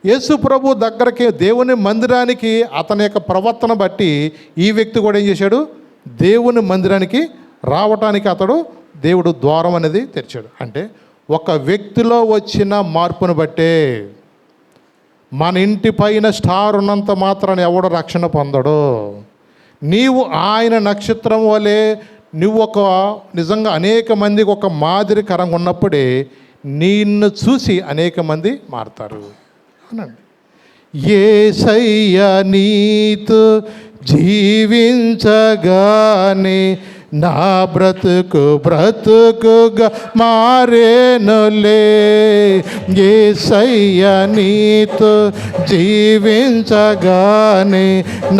యేసు ప్రభు దగ్గరికి, దేవుని మందిరానికి అతని యొక్క ప్రవర్తన బట్టి ఈ వ్యక్తి కూడా ఏం చేశాడు, దేవుని మందిరానికి రావటానికి అతడు దేవుడు ద్వారం అనేది తెరిచాడు. అంటే ఒక వ్యక్తిలో వచ్చిన మార్పును బట్టే, మన ఇంటి పైన స్టార్ ఉన్నంత మాత్రాన్ని ఎవడు రక్షణ పొందడు. నీవు ఆయన నక్షత్రం వలె నువ్వు ఒక నిజంగా అనేక మందికి ఒక మాదిరికరంగా ఉన్నప్పుడే నిన్ను చూసి అనేక మంది మారుతారు. అవునండి. యేసయ్య నీతో జీవించగానే నా బ్రతుకుగా మారేనులే. యేసయ్య నీతో జీవించగానే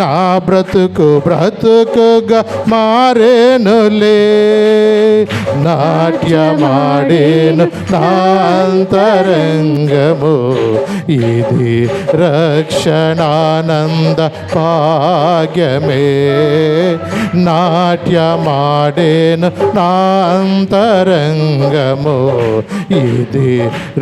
నా బ్రతుకుగా మారేనులే. నాట్యమాడేను నా అంతరంగము, ఇది రక్షణానంద భాగ్యమే. నాట్యమాడేను నా అంతరంగము, ఇది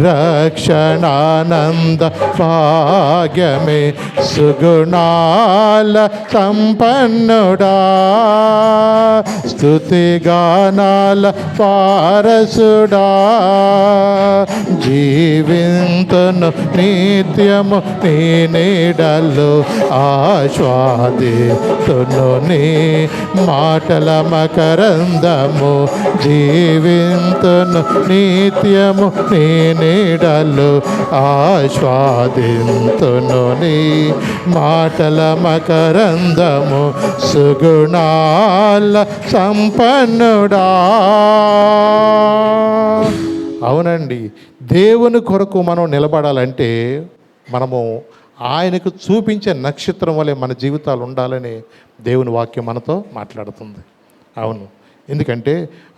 రక్షణానంద భాగ్యమే. సుగుణాల సంపన్నుడా, స్తుతిగానాల పారసుడా, జీవింతును నిత్యము నీ నీడలో, ఆస్వాదితును నీ మాటల మకరందము. జీవింతును నిత్యము నీ నీడలో, ఆస్వాదింతును నీ మాటల మకరందము. సుగుణాల సంపన్నుడా. అవునండి, దేవుని కొరకు మనం నిలబడాలంటే మనము ఆయనకు చూపించే నక్షత్రం వలె మన జీవితాలు ఉండాలని దేవుని వాక్యం మనతో మాట్లాడుతుంది. అవును, ఎందుకంటే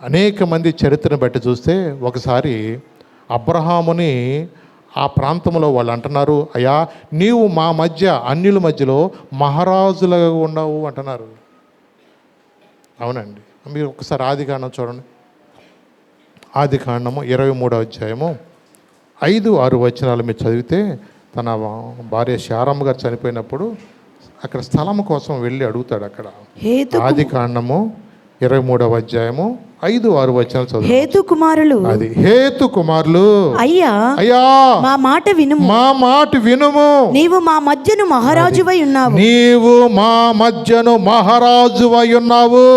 అనేక మంది చరిత్రను బట్టి చూస్తే ఒకసారి అబ్రహాముని ఆ ప్రాంతంలో వాళ్ళు అంటున్నారు, అయ్యా నీవు మా మధ్య అన్యుల మధ్యలో మహారాజులుగా ఉండవు అంటున్నారు. అవునండి, మీరు ఒకసారి ఆదికాండం చూడండి. ఆదికాండము 23వ అధ్యాయము 5-6 వచనాలు మీరు చదివితే, తన భార్య శారమ్మ గారు చనిపోయినప్పుడు అక్కడ స్థలం కోసం వెళ్ళి అడుగుతాడు. అక్కడ ఆదికాండము 23వ అధ్యాయము 5-6 వచనాలు చదువు. హేతు కుమారులు అయ్యా మా మాట వినుము, మా మాట వినుము. నీవు మా మధ్యను మహారాజువై ఉన్నావు, నీవు మా మధ్యను మహారాజువై ఉన్నావు.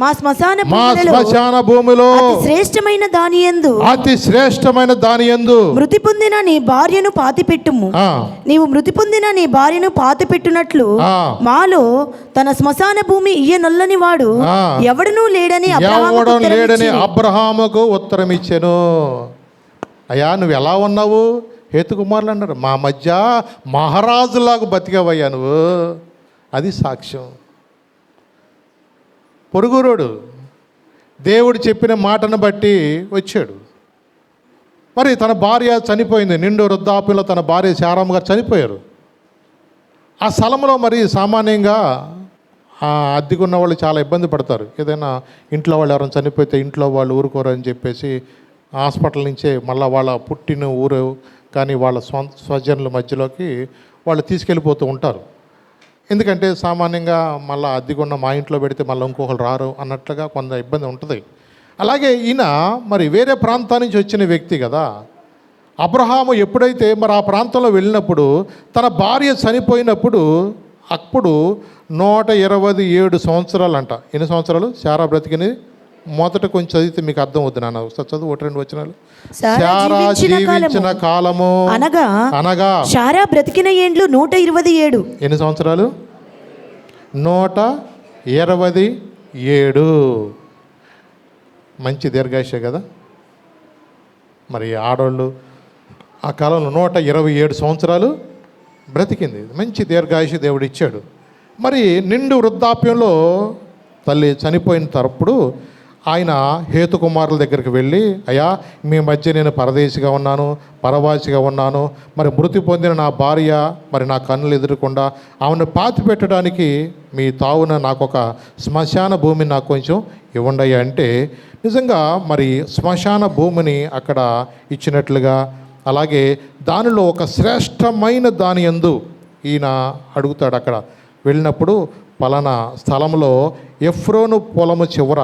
మా శ్మశాన భూమిలో అతి శ్రేష్టమైన దాని యందు మృతి పొందిన నీ భార్యను పాతిపెట్టుము. నీవు మృతి పొందిన నీ భార్యను పాతిపెట్టునట్లు మాలో తన శ్మశాన భూమి ఇయ్యనొల్లని వాడు ఎవడనూ లేడని అబ్రహాముకు ఉత్తరం ఇచ్చెను. అయ్యా నువ్వు ఎలా ఉన్నావు? హేతుకుమారులు అన్నారు, మా మధ్య మహారాజులాగా బతికావయ్యా నువ్వు. అది సాక్ష్యం. పొరుగురోడు దేవుడు చెప్పిన మాటను బట్టి వచ్చాడు. మరి తన భార్య చనిపోయింది, నిండు వృద్ధాప్యంలో తన భార్య శారమ్మ గారు చనిపోయారు. ఆ స్థలంలో మరి సామాన్యంగా అద్దెకున్న వాళ్ళు చాలా ఇబ్బంది పడతారు. ఏదైనా ఇంట్లో వాళ్ళు ఎవరైనా చనిపోతే ఇంట్లో వాళ్ళు ఊరుకోరు అని చెప్పేసి హాస్పిటల్ నుంచే మళ్ళీ వాళ్ళ పుట్టిన ఊరు కానీ వాళ్ళ స్వజనుల మధ్యలోకి వాళ్ళు తీసుకెళ్ళిపోతూ ఉంటారు. ఎందుకంటే సామాన్యంగా మళ్ళీ అద్దెకున్న మా ఇంట్లో పెడితే మళ్ళీ ఇంకొకరు రారు అన్నట్లుగా కొంత ఇబ్బంది ఉంటుంది. అలాగే ఈయన మరి వేరే ప్రాంతం నుంచి వచ్చిన వ్యక్తి కదా, అబ్రహాము ఎప్పుడైతే మరి ఆ ప్రాంతంలో వెళ్ళినప్పుడు తన భార్య చనిపోయినప్పుడు అప్పుడు 127 సంవత్సరాలు అంట. ఎన్ని సంవత్సరాలు శారా బ్రతికినది? మొదట కొంచెం చదివితే మీకు అర్థం అవుతుంది నాన్న. ఒకసారి చదువు, 1-2 వచనాలు. శారా జీవించిన కాలము అనగా శారా బ్రతికిన ఏండ్లు 127. ఎన్ని సంవత్సరాలు? 127. మంచి దీర్ఘాయుష్య కదా. మరి ఆడవాళ్ళు ఆ కాలంలో 127 సంవత్సరాలు బ్రతికింది. మంచి దీర్ఘాయుష దేవుడు ఇచ్చాడు. మరి నిండు వృద్ధాప్యంలో తల్లి చనిపోయిన తరప్పుడు ఆయన హేతుకుమారుల దగ్గరికి వెళ్ళి, అయ్యా మీ మధ్య నేను పరదేశిగా ఉన్నాను, పరవాసిగా ఉన్నాను, మరి మృతి పొందిన నా భార్య మరి నా కన్నులు ఎదురకుండా ఆమెను పాతి పెట్టడానికి మీ తావున నాకు ఒక శ్మశాన భూమిని నాకు కొంచెం ఇవ్వండి అంటే నిజంగా మరి శ్మశాన భూమిని అక్కడ ఇచ్చినట్లుగా, అలాగే దానిలో ఒక శ్రేష్టమైన దాని యందు ఈయన అడుగుతాడు. అక్కడ వెళ్ళినప్పుడు పలానా స్థలంలో ఎఫ్రోను పొలము చివర,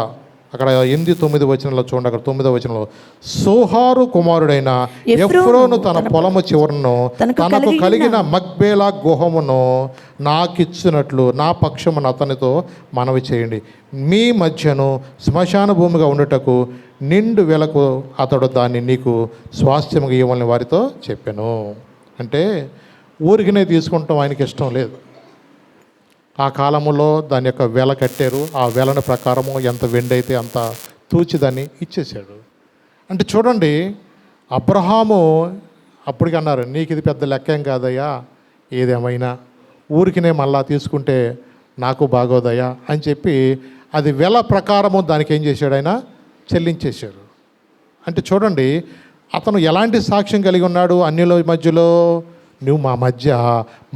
అక్కడ 8-9 వచనంలో చూడండి, అక్కడ 9వ వచనంలో, సోహారు కుమారుడైన ఎఫ్రోను తన పొలము చివరను తనకు కలిగిన మక్బేలా గుహమును నాకిచ్చినట్లు నా పక్షమును అతనితో మనవి చేయండి. మీ మధ్యను శ్మశాన భూమిగా ఉండుటకు నిండు వేలకు అతడు దాన్ని నీకు స్వాస్థ్యముగా ఇవ్వాలని వారితో చెప్పాను. అంటే ఊరికినే తీసుకుంటాం ఆయనకి ఇష్టం లేదు. ఆ కాలంలో దాని యొక్క వెల కట్టారు. ఆ వెలని ప్రకారము ఎంత వెండి అయితే అంత తూచి దాన్ని ఇచ్చేసాడు. అంటే చూడండి, అబ్రహాము అప్పటికి అన్నారు, నీకు ఇది పెద్ద లెక్కేం కాదయ్యా, ఏదేమైనా ఊరికినే మళ్ళా తీసుకుంటే నాకు బాగోదయ్యా అని చెప్పి అది వెల ప్రకారము దానికి ఏం చేశాడు, ఆయన చెల్లించేశాడు. అంటే చూడండి, అతను ఎలాంటి సాక్ష్యం కలిగి ఉన్నాడు అన్యుల మధ్యలో. నువ్వు మా మధ్య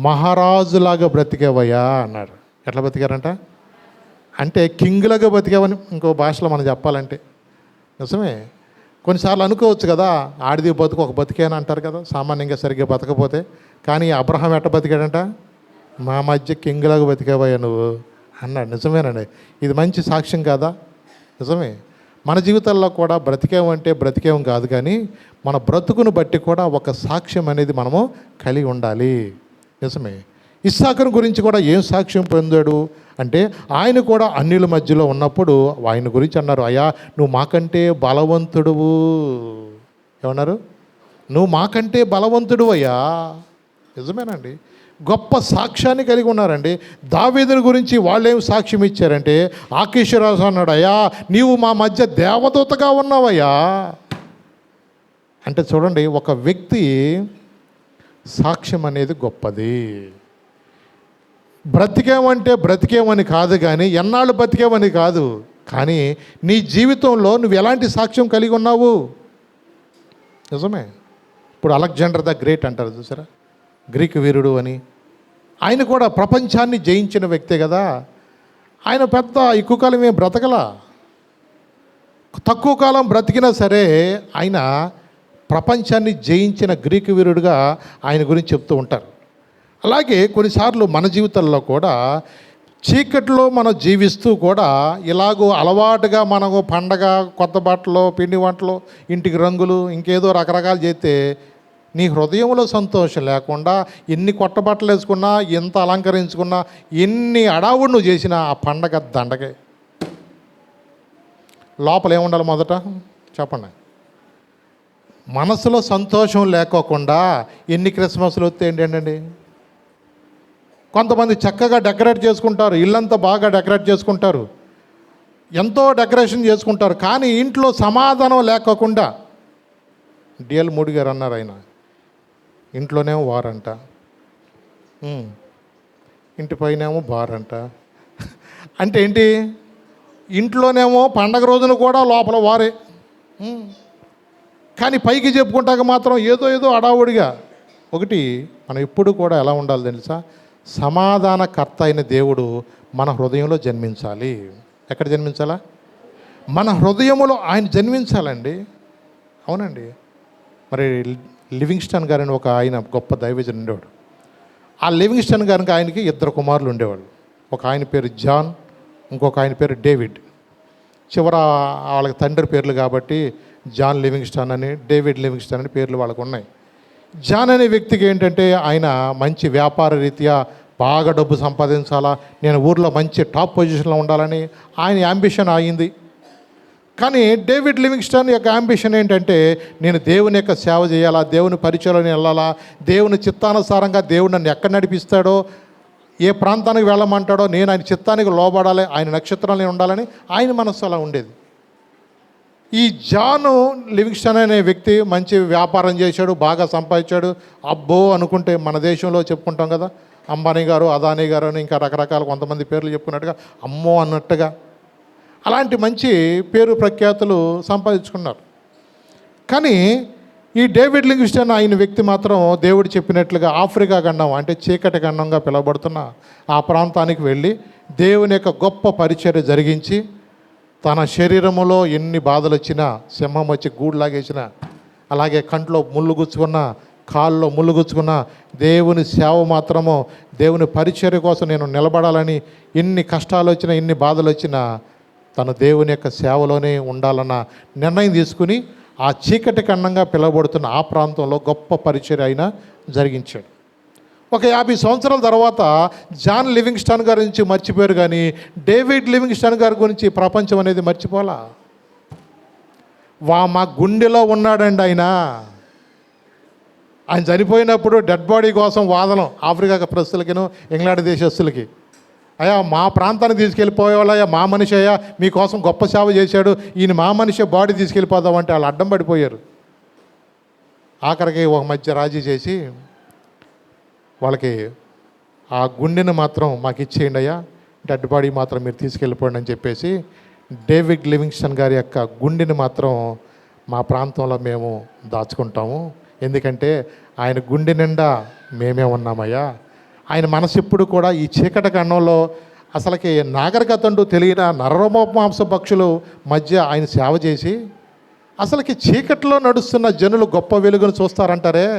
మహారాజులాగా బ్రతికేవయ్యా అన్నాడు. ఎట్లా బ్రతికారంట అంటే కింగ్లాగా బ్రతికావని ఇంకో భాషలో మనం చెప్పాలంటే. నిజమే. కొన్నిసార్లు అనుకోవచ్చు కదా, ఆడిది బతుకు ఒక బతికేనా అంటారు కదా సామాన్యంగా సరిగ్గా బతకపోతే. కానీ అబ్రహాం ఎట్ట బతికాడంట, మా మధ్య కింగ్లాగా బతికేవయ్యా నువ్వు అన్నాడు. నిజమేనండి, ఇది మంచి సాక్ష్యం కాదా? నిజమే. మన జీవితాల్లో కూడా బ్రతికేమంటే బ్రతికేం కాదు, కానీ మన బ్రతుకును బట్టి కూడా ఒక సాక్ష్యం అనేది మనము కలిగి ఉండాలి. నిజమే. ఇస్సాకును గురించి కూడా ఏం సాక్ష్యం పొందాడు అంటే, ఆయన కూడా అన్యుల మధ్యలో ఉన్నప్పుడు ఆయన గురించి అన్నారు, అయ్యా నువ్వు మాకంటే బలవంతుడువు. ఏమన్నారు? నువ్వు మాకంటే బలవంతుడు అయ్యా. నిజమేనండి, గొప్ప సాక్ష్యాన్ని కలిగి ఉన్నారండి. దావీదుని గురించి వాళ్ళేం సాక్ష్యం ఇచ్చారంటే, ఆకీషరాజు అన్నాడు, అయ్యా నీవు మా మధ్య దేవదూతగా ఉన్నావయ్యా. అంటే చూడండి, ఒక వ్యక్తి సాక్ష్యం అనేది గొప్పది. బ్రతికేమంటే బ్రతికేమని కాదు, కానీ ఎన్నాళ్ళు బ్రతికేమని కాదు, కానీ నీ జీవితంలో నువ్వు ఎలాంటి సాక్ష్యం కలిగి ఉన్నావు. నిజమే. ఇప్పుడు అలెగ్జాండర్ ద గ్రేట్ అంటారు చూసారా, గ్రీక్ వీరుడు అని. ఆయన కూడా ప్రపంచాన్ని జయించిన వ్యక్తే కదా. ఆయన పెద్ద ఎక్కువ కాలం ఏం బ్రతకలా, తక్కువ కాలం బ్రతికినా సరే ఆయన ప్రపంచాన్ని జయించిన గ్రీక్ వీరుడుగా ఆయన గురించి చెప్తూ ఉంటారు. అలాగే కొన్నిసార్లు మన జీవితాల్లో కూడా చీకట్లో మనం జీవిస్తూ కూడా ఇలాగో అలవాటుగా మనకు పండగ, కొత్త బట్టలు, పిండి వంటలు, ఇంటికి రంగులు, ఇంకేదో రకరకాలు చేస్తే నీ హృదయంలో సంతోషం లేకుండా ఎన్ని కొత్త బట్టలు వేసుకున్నా, ఎంత అలంకరించుకున్నా, ఎన్ని అడావుడు నువ్వు చేసినా ఆ పండగ దండగే. లోపల ఏముండాలి మొదట చెప్పండి. మనసులో సంతోషం లేకోకుండా ఎన్ని క్రిస్మస్లు వస్తే ఏంటండి. కొంతమంది చక్కగా డెకరేట్ చేసుకుంటారు, ఇల్లంతా బాగా డెకరేట్ చేసుకుంటారు, ఎంతో డెకరేషన్ చేసుకుంటారు, కానీ ఇంట్లో సమాధానం లేకోకుండా. డిఎల్ మూడి గారు అన్నారు, ఆయన ఇంట్లోనేమో వారంట, ఇంటి పైనేమో బారంట. అంటే ఏంటి, ఇంట్లోనేమో పండగ రోజున కూడా లోపల వారే, కానీ పైకి చెప్పుకుంటాక మాత్రం ఏదో అడావుడిగా. ఒకటి మనం ఎప్పుడు కూడా ఎలా ఉండాలి తెలుసా, సమాధానకర్త అయిన దేవుడు మన హృదయంలో జన్మించాలి. ఎక్కడ జన్మించాలా? మన హృదయంలో ఆయన జన్మించాలండి. అవునండి. మరి లివింగ్స్టన్ గారిని ఒక ఆయన గొప్ప దైవజనుడు ఉండేవాడు. ఆ లివింగ్స్టన్ గారికి ఆయనకి 2 కుమారులు ఉండేవాళ్ళు. ఒక ఆయన పేరు జాన్, ఇంకొక ఆయన పేరు డేవిడ్. చివర వాళ్ళకి తండ్రి పేర్లు కాబట్టి జాన్ లివింగ్స్టన్ అని, డేవిడ్ లివింగ్స్టన్ అని పేర్లు వాళ్ళకు ఉన్నాయి. జాన్ అనే వ్యక్తికి ఏంటంటే ఆయన మంచి వ్యాపార రీత్యా బాగా డబ్బు సంపాదించాలా, నేను ఊర్లో మంచి టాప్ పొజిషన్లో ఉండాలని ఆయన యాంబిషన్ అయింది. కానీ డేవిడ్ లివింగ్స్టన్ యొక్క యాంబిషన్ ఏంటంటే నేను దేవుని యొక్క సేవ చేయాలా, దేవుని పరిచయంలోకి వెళ్ళాలా, దేవుని చిత్తానుసారంగా దేవుడు నన్ను ఎక్కడ నడిపిస్తాడో, ఏ ప్రాంతానికి వెళ్ళమంటాడో నేను ఆయన చిత్తానికి లోబడాలి, ఆయన నక్షత్రాలు నేను ఉండాలని ఆయన మనస్సు అలా ఉండేది. ఈ జాన్ లివింగ్స్టన్ అనే వ్యక్తి మంచి వ్యాపారం చేశాడు, బాగా సంపాదించాడు. అబ్బో అనుకుంటే మన దేశంలో చెప్పుకుంటాం కదా, అంబానీ గారు, అదానీ గారు అని ఇంకా రకరకాల కొంతమంది పేర్లు చెప్పుకున్నట్టుగా అమ్మో అన్నట్టుగా అలాంటి మంచి పేరు ప్రఖ్యాతులు సంపాదించుకున్నారు. కానీ ఈ డేవిడ్ లివింగ్స్టన్ ఆయన వ్యక్తి మాత్రం దేవుడు చెప్పినట్లుగా ఆఫ్రికా ఖండం అంటే చీకటి ఖండంగా పిలువబడుతున్న ఆ ప్రాంతానికి వెళ్ళి దేవుని యొక్క గొప్ప పరిచర్య జరిగించి తన శరీరములో ఎన్ని బాధలు వచ్చినా, సింహం వచ్చి గూడులాగేసిన, అలాగే కంట్లో ముళ్ళు గుచ్చుకున్న, కాల్లో ముళ్ళు గుచ్చుకున్న, దేవుని సేవ మాత్రము దేవుని పరిచర్య కోసం నేను నిలబడాలని ఎన్ని కష్టాలు వచ్చినా, ఎన్ని బాధలు వచ్చినా తను దేవుని యొక్క సేవలోనే ఉండాలన్న నిర్ణయం తీసుకుని ఆ చీకటి ఖండంగా పిలువబడుతున్న ఆ ప్రాంతంలో గొప్ప పరిచర్య అయినా జరిగించాడు. ఒక 50 సంవత్సరాల తర్వాత జాన్ లివింగ్స్టన్ గారి నుంచి మర్చిపోయారు, కానీ డేవిడ్ లివింగ్స్టన్ గారి గురించి ప్రపంచం అనేది మర్చిపోలా. మా గుండెలో ఉన్నాడండి ఆయన. ఆయన చనిపోయినప్పుడు డెడ్ బాడీ కోసం వాదన ఆఫ్రికా ప్రజలకిను ఇంగ్లాండ్ దేశస్తులకి, అయ్యా మా ప్రాంతానికి తీసుకెళ్ళిపోయేవాళ్ళయ్యా, మా మనిషి అయ్యా మీకోసం గొప్ప సేవ చేశాడు, ఈయన మా మనిషి బాడీ తీసుకెళ్ళిపోదామంటే వాళ్ళు అడ్డం పడిపోయారు. ఆఖరికి ఒక మధ్య రాజీ చేసి వాళ్ళకి ఆ గుండెని మాత్రం మాకు ఇచ్చేయండి అయ్యా, డెడ్ బాడీ మాత్రం మీరు తీసుకెళ్ళిపోండి అని చెప్పేసి డేవిడ్ లివింగ్స్టన్ గారి యొక్క గుండెని మాత్రం మా ప్రాంతంలో మేము దాచుకుంటాము, ఎందుకంటే ఆయన గుండె నిండా మేమే ఉన్నామయ్యా. ఆయన మనసు ఎప్పుడు కూడా ఈ చీకటి ఖండంలో అసలుకి నాగరికత అంటూ తెలియని నరమాంస పక్షులు మధ్య ఆయన సేవ చేసి అసలుకి చీకటిలో నడుస్తున్న జనులు గొప్ప వెలుగును చూస్తారంటారే,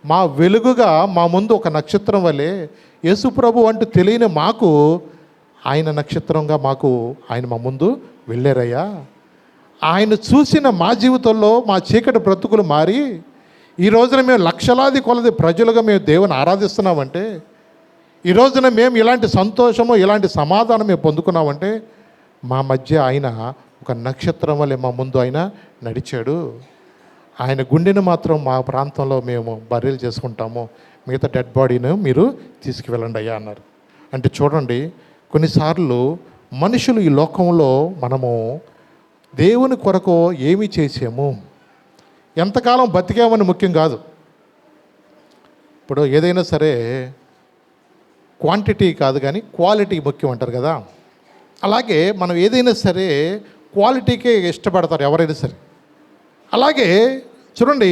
మా వెలుగుగా మా ముందు ఒక నక్షత్రం వలె యేసుప్రభు అంటూ తెలియని మాకు ఆయన నక్షత్రంగా మాకు ఆయన మా ముందు వెళ్ళారయ్యా. ఆయన చూసిన మా జీవితంలో మా చీకటి బ్రతుకులు మారి ఈ రోజున మేము లక్షలాది కొలది ప్రజలుగా మేము దేవుని ఆరాధిస్తున్నామంటే, ఈ రోజున మేము ఇలాంటి సంతోషము ఇలాంటి సమాధానం మేము పొందుకున్నామంటే మా మధ్య ఆయన ఒక నక్షత్రం వల్లే మా ముందు ఆయన నడిచాడు. ఆయన గుండెను మాత్రం మా ప్రాంతంలో మేము బర్రెలు చేసుకుంటాము, మిగతా డెడ్ బాడీని మీరు తీసుకువెళ్ళండి అయ్యా అన్నారు. అంటే చూడండి, కొన్నిసార్లు మనుషులు ఈ లోకంలో మనము దేవుని కొరకు ఏమి చేసాము, ఎంతకాలం బతికామని ముఖ్యం కాదు. ఇప్పుడు ఏదైనా సరే క్వాంటిటీ కాదు కానీ క్వాలిటీ ముఖ్యం అంటారు కదా, అలాగే మనం ఏదైనా సరే క్వాలిటీకే ఇష్టపడతారు ఎవరైనా సరే. అలాగే చూడండి,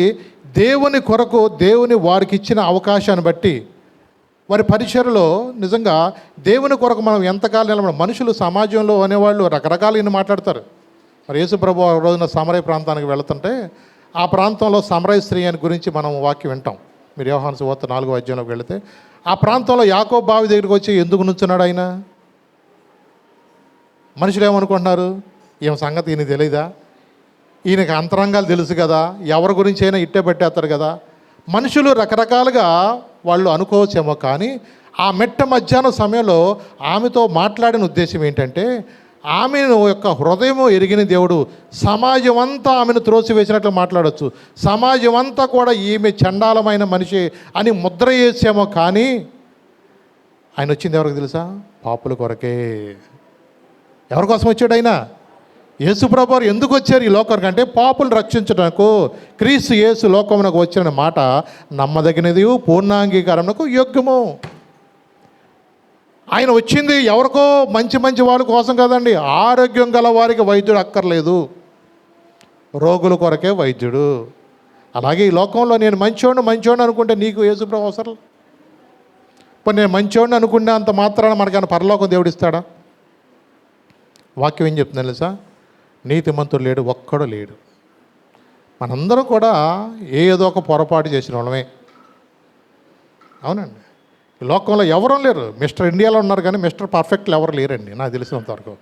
దేవుని కొరకు దేవుని వారికి ఇచ్చిన అవకాశాన్ని బట్టి వారి పరిచర్యలో నిజంగా దేవుని కొరకు మనం ఎంతకాలం నిలబడి, మనుషులు సమాజంలో అనేవాళ్ళు రకరకాలు మాట్లాడతారు. మరి యేసుప్రభు ఆ రోజున సమరయ ప్రాంతానికి వెళుతుంటే ఆ ప్రాంతంలో సమరయ స్త్రీ అని గురించి మనం వాక్యం వింటాం. మీరు యోహాను సువార్త 4వ అధ్యాయంలోకి వెళితే ఆ ప్రాంతంలో యాకోబు బావి దగ్గరికి వచ్చి ఎందుకు నుంచున్నాడు ఆయన? మనుషులు ఏమనుకుంటున్నారు, ఈయన సంగతి ఈయన తెలీదా, ఈయనకి అంతరంగాలు తెలుసు కదా, ఎవరి గురించి అయినా ఇట్టే పెట్టేస్తారు కదా. మనుషులు రకరకాలుగా వాళ్ళు అనుకోవచ్చేమో, కానీ ఆ మెట్ట మధ్యాహ్నం సమయంలో ఆమెతో మాట్లాడిన ఉద్దేశం ఏంటంటే, ఆమెను యొక్క హృదయము ఎరిగిన దేవుడు సమాజం అంతా ఆమెను త్రోసివేసినట్లు మాట్లాడవచ్చు, సమాజం అంతా కూడా ఈమె చండాలమైన మనిషి అని ముద్ర వేసేమో, కానీ ఆయన వచ్చింది ఎవరికి తెలుసా? పాపుల కొరకే. ఎవరి కోసం వచ్చాడు ఆయన? యేసుప్రభు ఎందుకు వచ్చారు ఈ లోకానికి అంటే పాపులు రక్షించడానికి. క్రీస్తు యేసు లోకమునకు వచ్చిన మాట నమ్మదగినది, పూర్ణాంగీకారమునకు యోగ్యము. ఆయన వచ్చింది ఎవరికో మంచి మంచి వాళ్ళ కోసం కదండి. ఆరోగ్యం గల వారికి వైద్యుడు అక్కర్లేదు, రోగుల కొరకే వైద్యుడు. అలాగే ఈ లోకంలో నేను మంచోడిని అనుకుంటే నీకు యేసుప్రభు అవసరం. ఇప్పుడు నేను మంచోడిని అనుకునే అంత మాత్రాన మనకన్నా పరలోకం దేవుడిస్తాడా? వాక్యం ఏం చెప్తుంది తెలుసా? నీతిమంతుడు లేడు, ఒక్కడు లేడు. మనందరం కూడా ఏదో ఒక పొరపాటు చేసిన వాళ్ళమే. అవునండి, ఈ లోకంలో ఎవరూ లేరు. మిస్టర్ ఇండియాలో ఉన్నారు కానీ మిస్టర్ పర్ఫెక్ట్లు ఎవరు లేరండి నాకు తెలిసినంతవరకు.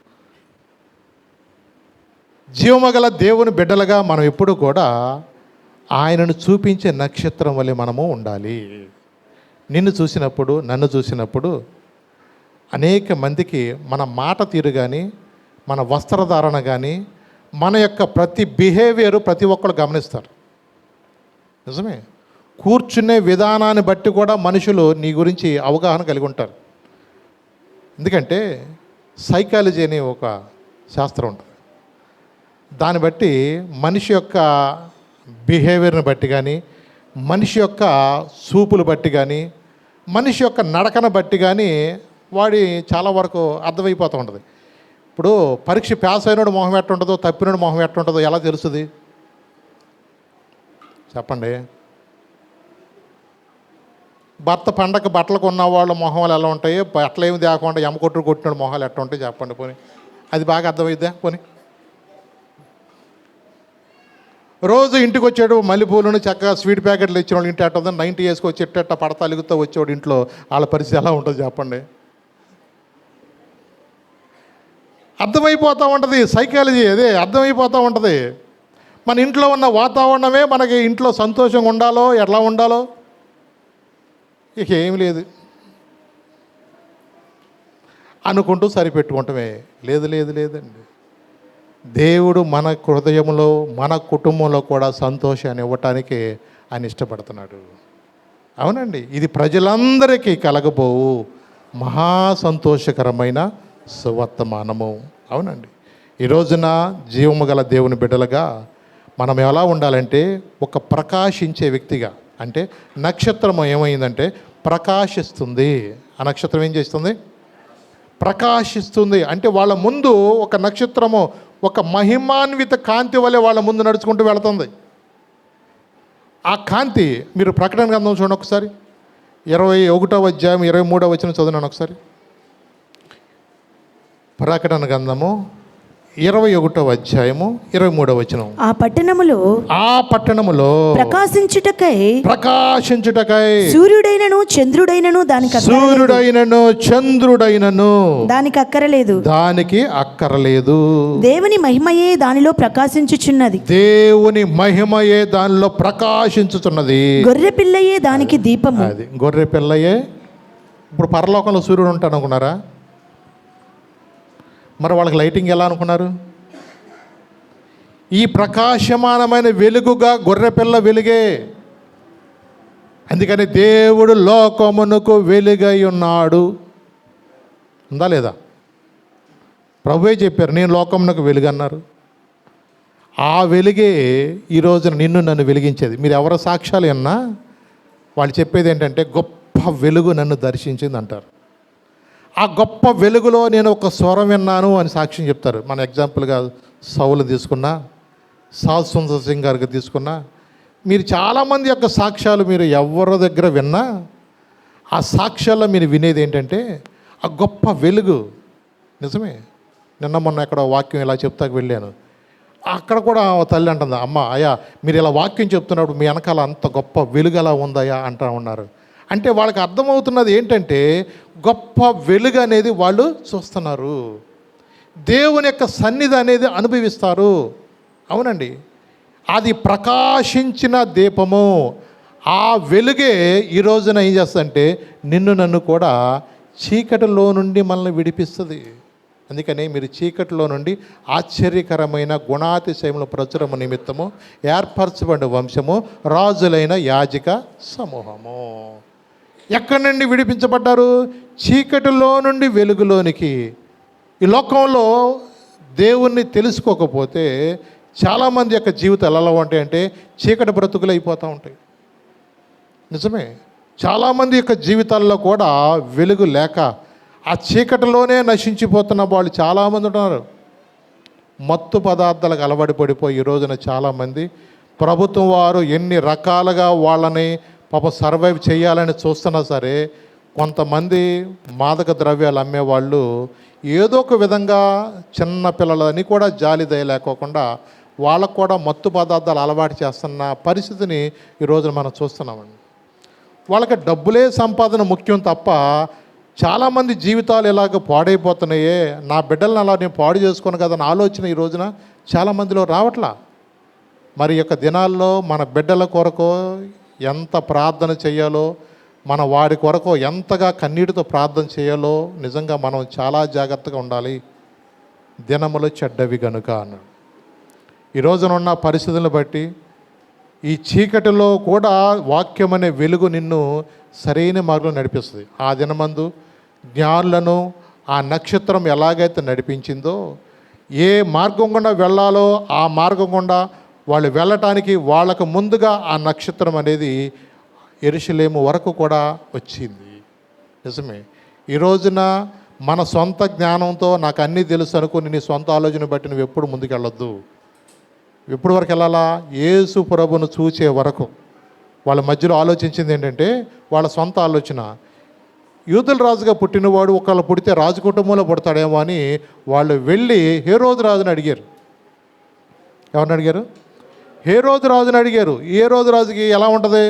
జీవమగల దేవుని బిడ్డలుగా మనం ఎప్పుడు కూడా ఆయనను చూపించే నక్షత్రం వలె మనము ఉండాలి. నిన్ను చూసినప్పుడు, నన్ను చూసినప్పుడు అనేక మందికి మన మాట తీరు కానీ, మన వస్త్రధారణ కానీ, మన యొక్క ప్రతి బిహేవియర్ ప్రతి ఒక్కరు గమనిస్తారు. నిజమే. కూర్చునే విధానాన్ని బట్టి కూడా మనుషులు నీ గురించి అవగాహన కలిగి ఉంటారు. ఎందుకంటే సైకాలజీ అనే ఒక శాస్త్రం ఉంటుంది. దాన్ని బట్టి మనిషి యొక్క బిహేవియర్ని బట్టి కానీ, మనిషి యొక్క చూపులు బట్టి కానీ, మనిషి యొక్క నడకను బట్టి కానీ వాడి చాలా వరకు అర్థమైపోతూ ఉంటుంది. ఇప్పుడు పరీక్ష పాస్ అయినోడు మొహం ఎట్టుంటుందో, తప్పినోడు మొహం ఎట్టుంటుందో ఎలా తెలుస్తుంది చెప్పండి? భర్త పండగ బట్టలు కొన్న వాళ్ళ మొహాలు ఎలా ఉంటాయి, బట్టలు ఏమి తేకుండా ఎమ్మకొట్టు కొట్టినాడు మొహాలు ఎట్లా ఉంటాయి చెప్పండి. పోనీ అది బాగా అర్థమైద్దా? పోనీ రోజు ఇంటికి వచ్చాడు మల్లెపూలను చక్కగా స్వీట్ ప్యాకెట్లు ఇచ్చిన వాళ్ళు ఇంటి అట్ట 90 వేసుకొచ్చి ఎట్ట పడతా అలుగుతూ వచ్చేవాడు ఇంట్లో, వాళ్ళ పరిస్థితి ఎలా ఉంటుంది చెప్పండి? అర్థమైపోతూ ఉంటుంది. సైకాలజీ అదే అర్థమైపోతూ ఉంటుంది. మన ఇంట్లో ఉన్న వాతావరణమే మనకి ఇంట్లో సంతోషంగా ఉండాలో ఎట్లా ఉండాలో ఇక ఏమి లేదు అనుకుంటూ సరిపెట్టుకుంటామే. లేదండి. దేవుడు మన హృదయంలో, మన కుటుంబంలో కూడా సంతోషాన్ని ఇవ్వటానికి ఆయన ఇష్టపడుతున్నాడు. అవునండి. ఇది ప్రజలందరికీ కలగబోవు మహా సంతోషకరమైన సువర్తమానము. అవునండి. ఈ రోజున జీవము గల దేవుని బిడ్డలుగా మనం ఎలా ఉండాలంటే ఒక ప్రకాశించే వ్యక్తిగా. అంటే నక్షత్రము ఏమైందంటే ప్రకాశిస్తుంది. ఆ నక్షత్రం ఏం చేస్తుంది? ప్రకాశిస్తుంది. అంటే వాళ్ళ ముందు ఒక నక్షత్రము ఒక మహిమాన్విత కాంతి వలె వాళ్ళ ముందు నడుచుకుంటూ వెళుతుంది. ఆ కాంతి మీరు ప్రకటన గ్రంథం చూడండి ఒకసారి, 21వ అధ్యాయం 23వ వచనం చదివినాను ఒకసారి. ప్రకటన గ్రంథము 21వ అధ్యాయము 23వ వచనం. ఆ పట్టణములో ప్రకాశించుటకై సూర్యుడైనను చంద్రుడైనను దానికి అక్కరలేదు. దేవుని మహిమయే దానిలో ప్రకాశించుచున్నది. గొర్రె పిల్లయే దానికి దీపము. అది గొర్రె పిల్లయే. ఇప్పుడు పరలోకంలో సూర్యుడు ఉంటాడు అనుకున్నారా? మరి వాళ్ళకి లైటింగ్ ఎలా అనుకున్నారు? ఈ ప్రకాశమానమైన వెలుగుగా గొర్రెపిల్ల వెలుగే. అందుకని దేవుడు లోకమునకు వెలుగై ఉన్నాడు. ఉందా లేదా? ప్రభువే చెప్పారు, నేను లోకమునకు వెలుగు అన్నారు. ఆ వెలుగే ఈరోజున నిన్ను నన్ను వెలిగించేది. మీరు ఎవరి సాక్ష్యాలు అన్నా వాళ్ళు చెప్పేది ఏంటంటే గొప్ప వెలుగు నన్ను దర్శించింది అంటారు. ఆ గొప్ప వెలుగులో నేను ఒక స్వరం విన్నాను అని సాక్ష్యం చెప్తారు. మన ఎగ్జాంపుల్గా సౌలు తీసుకున్నా, సాల్ సుందర్ సింగ్ గారికి తీసుకున్నా, మీరు చాలామంది యొక్క సాక్ష్యాలు మీరు ఎవరి దగ్గర విన్నా ఆ సాక్ష్యాల్లో మీరు వినేది ఏంటంటే ఆ గొప్ప వెలుగు. నిజమే. నిన్న మొన్న ఎక్కడ వాక్యం ఇలా చెప్తాకు వెళ్ళాను. అక్కడ కూడా తల్లి అంటుంది, అమ్మ అయ్యా మీరు ఇలా వాక్యం చెప్తున్నప్పుడు మీ వెనకాల అంత గొప్ప వెలుగు ఎలా ఉందయ్యా అంటూ ఉన్నారు. అంటే వాళ్ళకి అర్థమవుతున్నది ఏంటంటే గొప్ప వెలుగు అనేది వాళ్ళు చూస్తున్నారు, దేవుని యొక్క సన్నిధి అనేది అనుభవిస్తారు. అవునండి. అది ప్రకాశించిన దీపము. ఆ వెలుగే ఈ రోజున ఏం చేస్తుందంటే నిన్ను నన్ను కూడా చీకటిలో నుండి మనల్ని విడిపిస్తుంది. అందుకని మీరు చీకటిలో నుండి ఆశ్చర్యకరమైన గుణాతిశయముల ప్రచురము నిమిత్తము ఏర్పరచబడిన వంశము, రాజులైన యాజక సమూహము. ఎక్కడి నుండి విడిపించబడ్డారు? చీకటిలో నుండి వెలుగులోనికి. ఈ లోకంలో దేవుణ్ణి తెలుసుకోకపోతే చాలామంది యొక్క జీవితాలు ఎలా ఉంటాయంటే చీకటి బ్రతుకులు అయిపోతూ ఉంటాయి. నిజమే. చాలామంది యొక్క జీవితాల్లో కూడా వెలుగు లేక ఆ చీకటిలోనే నశించిపోతున్న వాళ్ళు చాలామంది ఉన్నారు. మత్తు పదార్థాలకు అలవాటు పడిపోయి ఈ రోజున చాలామంది ప్రభుత్వం వారు ఎన్ని రకాలుగా వాళ్ళని సర్వైవ్ చేయాలని చూస్తున్నా సరే కొంతమంది మాదక ద్రవ్యాలు అమ్మేవాళ్ళు ఏదో ఒక విధంగా చిన్న పిల్లలని కూడా జాలి దయలేకోకుండా వాళ్ళకు కూడా మత్తు పదార్థాలు అలవాటు చేస్తున్న పరిస్థితిని ఈరోజు మనం చూస్తున్నామండి. వాళ్ళకి డబ్బులే సంపాదన ముఖ్యం తప్ప చాలామంది జీవితాలు ఇలాగ పాడైపోతున్నాయే, నా బిడ్డలను అలా నేను పాడు చేసుకోను కదా అని ఆలోచన ఈ రోజున చాలామందిలో రావట్లా. మరి యొక్క దినాల్లో మన బిడ్డల కొరకు ఎంత ప్రార్థన చేయాలో, మన వాడి కొరకు ఎంతగా కన్నీటితో ప్రార్థన చేయాలో నిజంగా మనం చాలా జాగ్రత్తగా ఉండాలి. దినములు చెడ్డవి గనుక అన్నాడు. ఈ రోజునున్న పరిస్థితులను బట్టి ఈ చీకటిలో కూడా వాక్యం అనే వెలుగు నిన్ను సరైన మార్గంలో నడిపిస్తుంది. ఆ దినమందు జ్ఞానులను ఆ నక్షత్రం ఎలాగైతే నడిపించిందో, ఏ మార్గం గుండా వెళ్ళాలో ఆ మార్గం గుండా వాళ్ళు వెళ్ళటానికి వాళ్ళకు ముందుగా ఆ నక్షత్రం అనేది యెరూషలేము వరకు కూడా వచ్చింది. నిజమే. ఈ రోజున మన సొంత జ్ఞానంతో నాకు అన్నీ తెలుసు అనుకుని నీ సొంత ఆలోచన బట్టి నువ్వు ఎప్పుడు ముందుకు వెళ్ళొద్దు. ఎప్పుడు వరకు వెళ్ళాలా? యేసు ప్రభువును చూసే వరకు. వాళ్ళ మధ్యలో ఆలోచించింది ఏంటంటే వాళ్ళ సొంత ఆలోచన. యూదుల రాజుగా పుట్టినవాడు ఒకళ్ళు పుడితే రాజు కుటుంబంలో పుడతాడేమో అని వాళ్ళు వెళ్ళి హేరోదు రాజుని అడిగారు. ఎవరిని అడిగారు? హేరోదు రాజుని అడిగారు. హేరోదు రాజుకి ఎలా ఉంటుంది?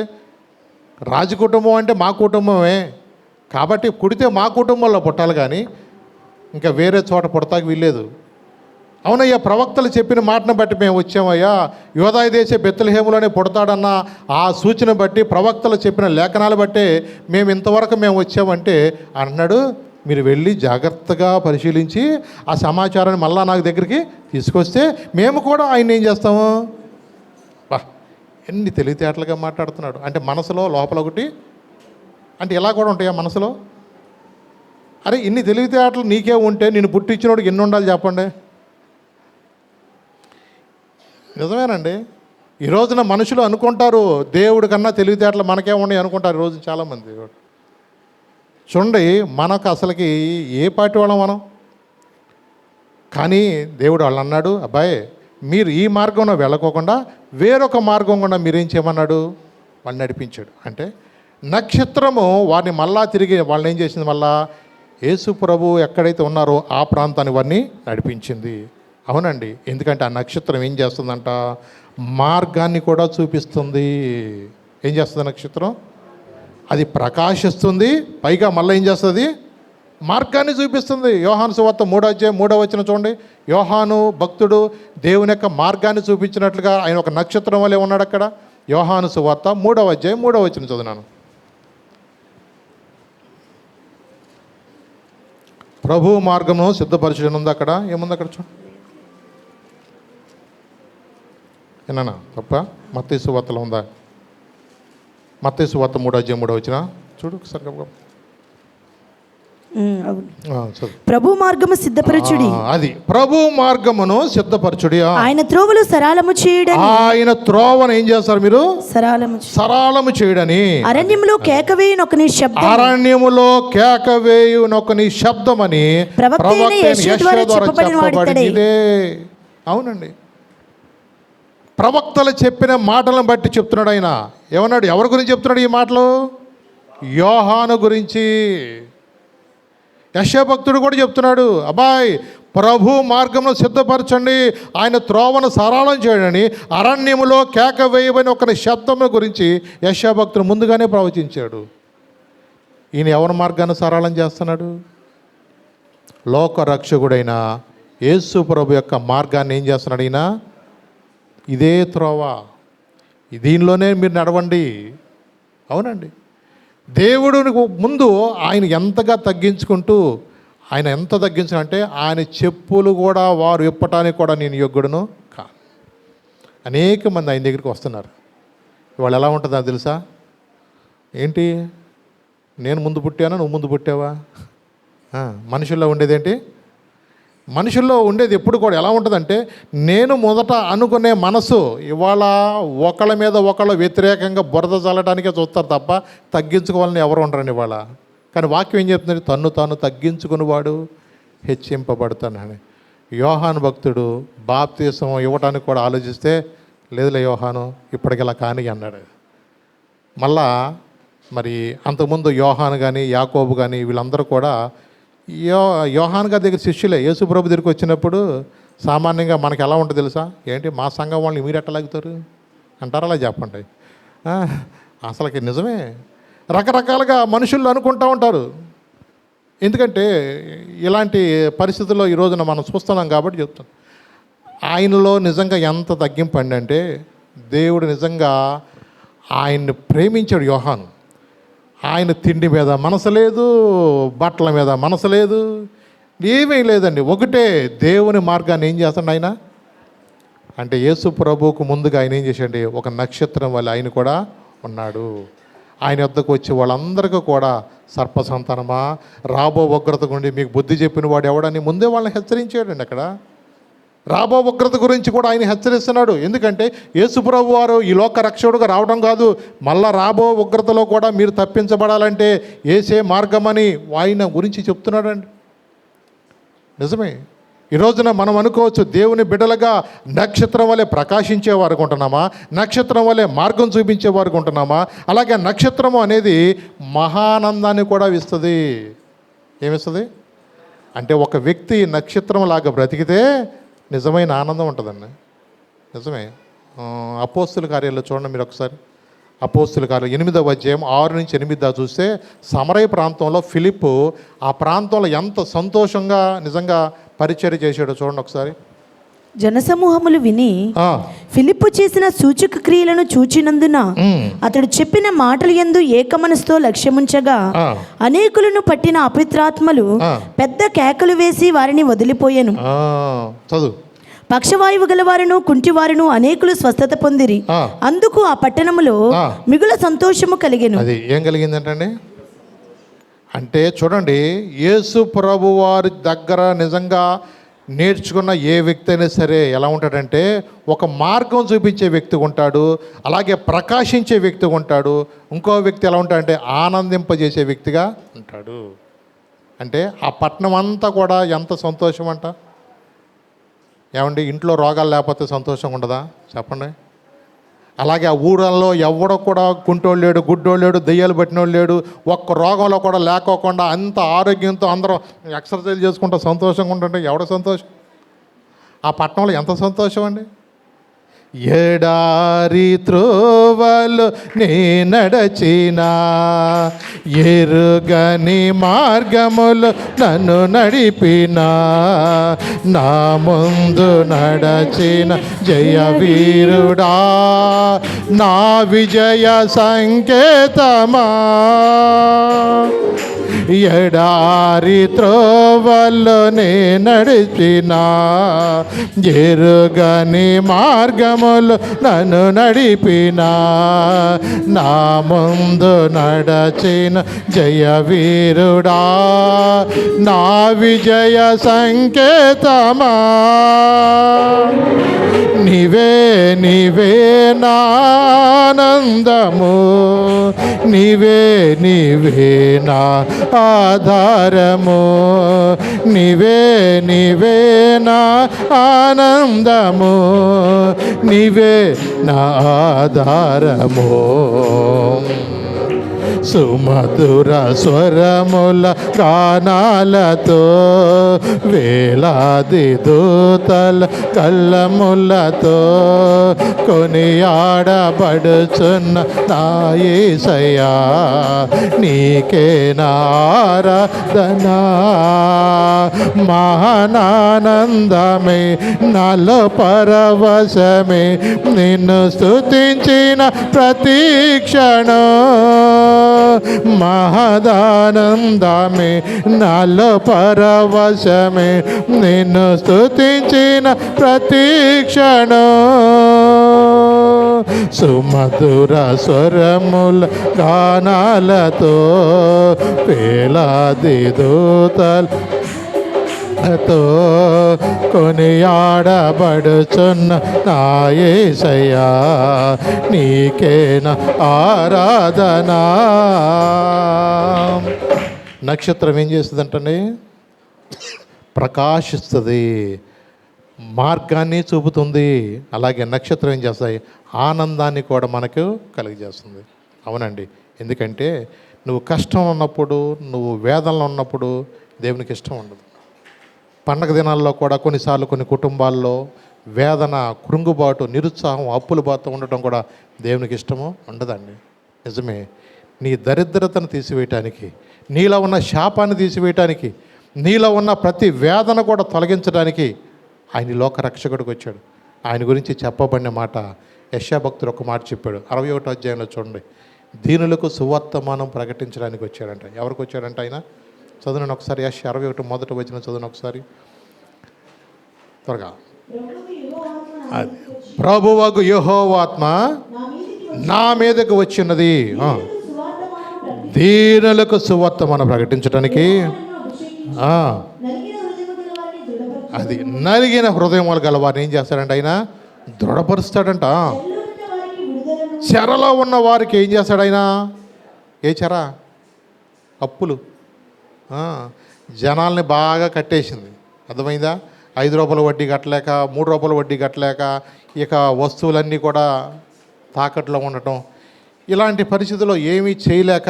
రాజు కుటుంబం అంటే మా కుటుంబమే కాబట్టి పుడితే మా కుటుంబంలో పుట్టాలి, కానీ ఇంకా వేరే చోట పుడతాకి వీల్లేదు. అవునయ్యా, ప్రవక్తలు చెప్పిన మాటను బట్టి మేము వచ్చామయ్యా, యోదాయ దేశ బెత్లెహేములోనే పుడతాడన్న ఆ సూచన బట్టి ప్రవక్తలు చెప్పిన లేఖనాలు బట్టే మేము వచ్చామంటే అన్నాడు. మీరు వెళ్ళి జాగ్రత్తగా పరిశీలించి ఆ సమాచారాన్ని మళ్ళా నాకు దగ్గరికి తీసుకొస్తే మేము కూడా ఆయన ఏం చేస్తాము. ఎన్ని తెలివితేటలుగా మాట్లాడుతున్నాడు. అంటే మనసులో లోపల ఒకటి, అంటే ఇలా కూడా ఉంటాయా మనసులో? అరే ఇన్ని తెలివితేటలు నీకే ఉంటే నేను పుట్టించినోడికి ఎన్ని ఉండాలి చెప్పండి. నిజమేనండి. ఈ రోజున మనుషులు అనుకుంటారు దేవుడి కన్నా తెలివితేటలు మనకే ఉన్నాయి అనుకుంటారు ఈ రోజు చాలామంది. చూడండి, మనకు అసలుకి ఏ పార్టీ వాళ్ళం మనం? కానీ దేవుడు వాళ్ళు అన్నాడు, అబ్బాయి మీరు ఈ మార్గంలో వెళ్ళకోకుండా వేరొక మార్గం కూడా మీరేం చేయమన్నాడు? వాళ్ళు నడిపించాడు. అంటే నక్షత్రము వారిని మళ్ళా తిరిగి వాళ్ళని ఏం చేసింది? మళ్ళా యేసు ప్రభు ఎక్కడైతే ఉన్నారో ఆ ప్రాంతాన్ని వారిని నడిపించింది. అవునండి, ఎందుకంటే ఆ నక్షత్రం ఏం చేస్తుందంట? మార్గాన్ని కూడా చూపిస్తుంది. ఏం చేస్తుంది నక్షత్రం? అది ప్రకాశిస్తుంది, పైగా మళ్ళీ ఏం చేస్తుంది? మార్గాన్ని చూపిస్తుంది. యోహాను సువార్త 3:3 చూడండి. యోహాను భక్తుడు దేవుని యొక్క మార్గాన్ని చూపించినట్లుగా ఆయన ఒక నక్షత్రం వలె ఉన్నాడు అక్కడ. యోహాను సువార్త 3:3 చదువునాను. ప్రభు మార్గము సిద్ధపరచడం ఉంది అక్కడ. ఏముంది అక్కడ చూడండి. ఏనా తప్ప? మత్తయి సువార్తలో ఉందా? మత్తయి సువార్త 3:3 చూడు ఒకసారి. ప్రభు మార్గము సిద్ధపరచుడి. అది ప్రభు మార్గమును సిద్ధపరచుడి. ఆయన త్రోవలు సరళము చేయడని. ఆయన త్రోవను ఏం చేస్తారు మీరు? సరళము చేయడని. అరణ్యములో కేకవేయునొకని శబ్దం. అరణ్యములో కేకవేయునొకని శబ్దమని ప్రవక్త యెషయా ద్వారా చెప్పబడినదే. అవునండి, ప్రవక్తలు చెప్పిన మాటలను బట్టి చెప్తున్నాడు ఆయన. ఏమన్నాడు? ఎవరి గురించి చెప్తున్నాడు ఈ మాటలు? యోహాను గురించి. యెషయా భక్తుడు కూడా చెప్తున్నాడు, అబ్బాయి ప్రభు మార్గమును సిద్ధపరచండి, ఆయన త్రోవను సరళం చేయడని అరణ్యములో కేక వేయబడిన ఒక శబ్దము గురించి యెషయా భక్తుడు ముందుగానే ప్రవచించాడు. ఈయన ఎవరి మార్గాన్ని సరళం చేస్తున్నాడు? లోక రక్షకుడైన యేసు ప్రభు యొక్క మార్గాన్ని ఏం చేస్తున్నాడు ఈయన? ఇదే త్రోవ, దీనిలోనే మీరు నడవండి. అవునండి, దేవుడు ముందు ఆయన ఎంతగా తగ్గించుకుంటూ, ఆయన ఎంత తగ్గించాలంటే ఆయన చెప్పులు కూడా వారు విప్పటానికి కూడా నేను యోగ్యుడును కా. అనేక మంది ఆయన దగ్గరికి వస్తున్నారు. ఇవాళ ఎలా ఉంటుందో తెలుసా? ఏంటి, నేను ముందు పుట్టానా, నువ్వు ముందు పుట్టావా? మనుషుల్లో ఉండేదేంటి? మనుషుల్లో ఉండేది ఎప్పుడు కూడా ఎలా ఉంటుందంటే, నేను మొదట అనుకునే మనసు ఇవాళ ఒకళ్ళ మీద ఒకళ్ళు వ్యతిరేకంగా బురద చల్లడానికే చూస్తారు తప్ప తగ్గించుకోవాలని ఎవరు ఉండరండి ఇవాళ. కానీ వాక్యం ఏం చెప్తుంది? తన్ను తాను తగ్గించుకునేవాడు హెచ్చింపబడతానని. యోహాను భక్తుడు బాప్తీసం ఇవ్వడానికి కూడా ఆలోచిస్తే, లేదులే యోహాను ఇప్పటికిలా కానీ అన్నాడు. మళ్ళా మరి అంతకుముందు యోహాను కానీ యాకోబు కానీ వీళ్ళందరూ కూడా యోహాను గారి దగ్గర శిష్యులే. యేసు ప్రభు దగ్గరికి వచ్చినప్పుడు సామాన్యంగా మనకి ఎలా ఉంటుంది తెలుసా? ఏంటి మా సంఘం వాళ్ళని మీరు ఎట్లా లాగుతారు అంటారు. అలా చెప్పండి. అసలుకి నిజమే, రకరకాలుగా మనుషులు అనుకుంటూ ఉంటారు. ఎందుకంటే ఇలాంటి పరిస్థితుల్లో ఈ రోజున మనం చూస్తున్నాం కాబట్టి చెప్తాను. ఆయనలో నిజంగా ఎంత తగ్గింపు అండి అంటే, దేవుడు నిజంగా ఆయన్ని ప్రేమించాడు యోహాను. ఆయన తిండి మీద మనసు లేదు, బట్టల మీద మనసు లేదు, ఏమీ లేదండి. ఒకటే దేవుని మార్గాన్ని ఏం చేస్తాడు ఆయన అంటే, యేసు ప్రభువుకు ముందుగా ఆయన ఏం చేశాడు, ఒక నక్షత్రం వల్ల ఆయన కూడా ఉన్నాడు. ఆయన వద్దకు వచ్చి వాళ్ళందరికీ కూడా సర్ప సంతానమా, రాబో ఉగ్రత గుండి మీకు బుద్ధి చెప్పిన వాడు ఎవడని ముందే వాళ్ళని హెచ్చరించాడండి. అక్కడ రాబో ఉగ్రత గురించి కూడా ఆయన హెచ్చరిస్తున్నాడు. ఎందుకంటే యేసుప్రభు వారు ఈ లోక రక్షకుడుగా రావడం కాదు, మళ్ళా రాబో ఉగ్రతలో కూడా మీరు తప్పించబడాలంటే ఏసే మార్గమని ఆయన గురించి చెప్తున్నాడండి. నిజమే. ఈ రోజున మనం అనుకోవచ్చు, దేవుని బిడ్డలుగా నక్షత్రం వలె ప్రకాశించేవారు ఉంటున్నామా, నక్షత్రం వలె మార్గం చూపించేవారు ఉంటున్నామా? అలాగే నక్షత్రము అనేది మహానందాన్ని కూడా ఇస్తుంది. ఏమిస్తుంది అంటే, ఒక వ్యక్తి నక్షత్రం లాగా బ్రతికితే నిజమైన ఆనందం ఉంటుందండి. నిజమే. అపోస్తుల కార్యాల్లో చూడండి మీరు ఒకసారి. అపోస్తుల కార్యాలు 8వ అధ్యాయం 6 నుంచి 8 చూస్తే, సమరయ ప్రాంతంలో ఫిలిప్పు ఆ ప్రాంతంలో ఎంత సంతోషంగా నిజంగా పరిచర్య చేశాడో చూడండి ఒకసారి. జనసమూహములు విని ఫిలిప్పు చేసిన సూచక క్రియలను చూచినందున అతడు చెప్పిన మాటలు యందు ఏకమనసుతో లక్ష్యముంచగా అనేకులను పట్టిన అపవిత్రాత్మలు పెద్ద కేకలు వేసి వారిని వదిలిపోయాను. చదువు. పక్షవాయువు గలవారును కుంటివారును అనేకులు స్వస్థత పొందిరి. అందుకు ఆ పట్టణములో మిగుల సంతోషము కలిగెను. అది ఏం కలిగిందంటే, అంటే చూడండి, యేసు ప్రభు వారి దగ్గర నిజంగా నేర్చుకున్న ఏ వ్యక్తి అయినా సరే ఎలా ఉంటాడంటే, ఒక మార్గం చూపించే వ్యక్తి ఉంటాడు, అలాగే ప్రకాశించే వ్యక్తి ఉంటాడు. ఇంకో వ్యక్తి ఎలా ఉంటాడంటే ఆనందింపజేసే వ్యక్తిగా ఉంటాడు. అంటే ఆ పట్టణం అంతా కూడా ఎంత సంతోషం అంట. ఏమండి, ఇంట్లో రోగాలు లేకపోతే సంతోషంగా ఉండదా చెప్పండి? అలాగే ఆ ఊళ్ళల్లో ఎవడో కూడా కుంటోళ్ళు లేడు, గుడ్డోళ్ళు లేడు, దెయ్యాలు పట్టినోళ్ళు లేడు, ఒక్క రోగంలో కూడా లేకోకుండా అంత ఆరోగ్యంతో అందరం ఎక్సర్సైజ్ చేసుకుంటూ సంతోషంగా ఉంటుంటే ఎవడ సంతోషం? ఆ పట్టణంలో ఎంత సంతోషం అండి. ఎడారి త్రోవలు నే నడచినా, ఎరుగని మార్గములు నన్ను నడిపినా, నా ముందు నడచిన జయ వీరుడా, నా విజయ సంకేతమా. ఎడారి త్రోవల్లో నే నడిచినా, ఎరుగని మార్గములు నన్ను నడిపినా, నా ముందు నడచిన జయ వీరుడా, నా విజయ సంకేతమా. నీవే నీవే నానందము, నీవే నీవే నా ఆధారము, నీవే నీవే నా ఆనందము, నీవే నా ఆధారము. సుమధుర స్వరముల గానాలతో వేలాది దూతల కళ్ళములతో కొనియాడబడుచున్న నా యేసయ్యా, నీకే నారాధనా. మహానానందమే నాలో పరవశమే, నిన్ను స్తుతించిన ప్రతి క్షణం. మహదానందమే నాలో పరవశమే, నిన్ను స్తుతించిన ప్రతి క్షణం. సుమధుర స్వరముల గానాలతో వేలాది దూతలతో కొనియాడబడుచున్న నా యేసయ్యా, నీకే నా ఆరాధనా. నక్షత్రం ఏం చేస్తుందంటే ప్రకాశిస్తుంది, మార్గాన్ని చూపుతుంది. అలాగే నక్షత్రం ఏం చేస్తాయి, ఆనందాన్ని కూడా మనకు కలిగజేస్తుంది. అవునండి, ఎందుకంటే నువ్వు కష్టం ఉన్నప్పుడు, నువ్వు వేదనలో ఉన్నప్పుడు దేవునికి ఇష్టం ఉండదు. పండగ దినాల్లో కూడా కొన్నిసార్లు కొన్ని కుటుంబాల్లో వేదన, కృంగుబాటు, నిరుత్సాహం, అప్పుల బాధ ఉండటం కూడా దేవునికి ఇష్టము ఉండదండి. నిజమే. నీ దరిద్రతను తీసివేయటానికి, నీలో ఉన్న శాపాన్ని తీసివేయటానికి, నీలో ఉన్న ప్రతి వేదన కూడా తొలగించడానికి ఆయన లోక రక్షకుడికి వచ్చాడు. ఆయన గురించి చెప్పబడిన మాట యెషయా భక్తుడు ఒక మాట చెప్పాడు. 61వ అధ్యాయంలో చూడండి. దీనులకు సువర్తమానం ప్రకటించడానికి వచ్చాడంట. ఎవరికి వచ్చాడంట ఆయన? చదువును ఒకసారి. యెషయా 61 మొదటి వచనం చదువును ఒకసారి త్వరగా. ప్రభువగు యెహోవా ఆత్మ నా మీదకు వచ్చినది, దీనులకు సువర్తమానం ప్రకటించడానికి. అది నలిగిన హృదయం గల వారిని ఏం చేస్తాడంట? ఆయన దృఢపరుస్తాడంట. చెరలో ఉన్న వారికి ఏం చేస్తాడు ఆయన? ఏ చెర? అప్పులు. జనాల్ని బాగా కట్టేసింది, అర్థమైందా? 5 రూపాయల వడ్డీ కట్టలేక, 3 రూపాయల వడ్డీ కట్టలేక, ఇక వస్తువులన్నీ కూడా తాకట్లో ఉండటం, ఇలాంటి పరిస్థితుల్లో ఏమీ చేయలేక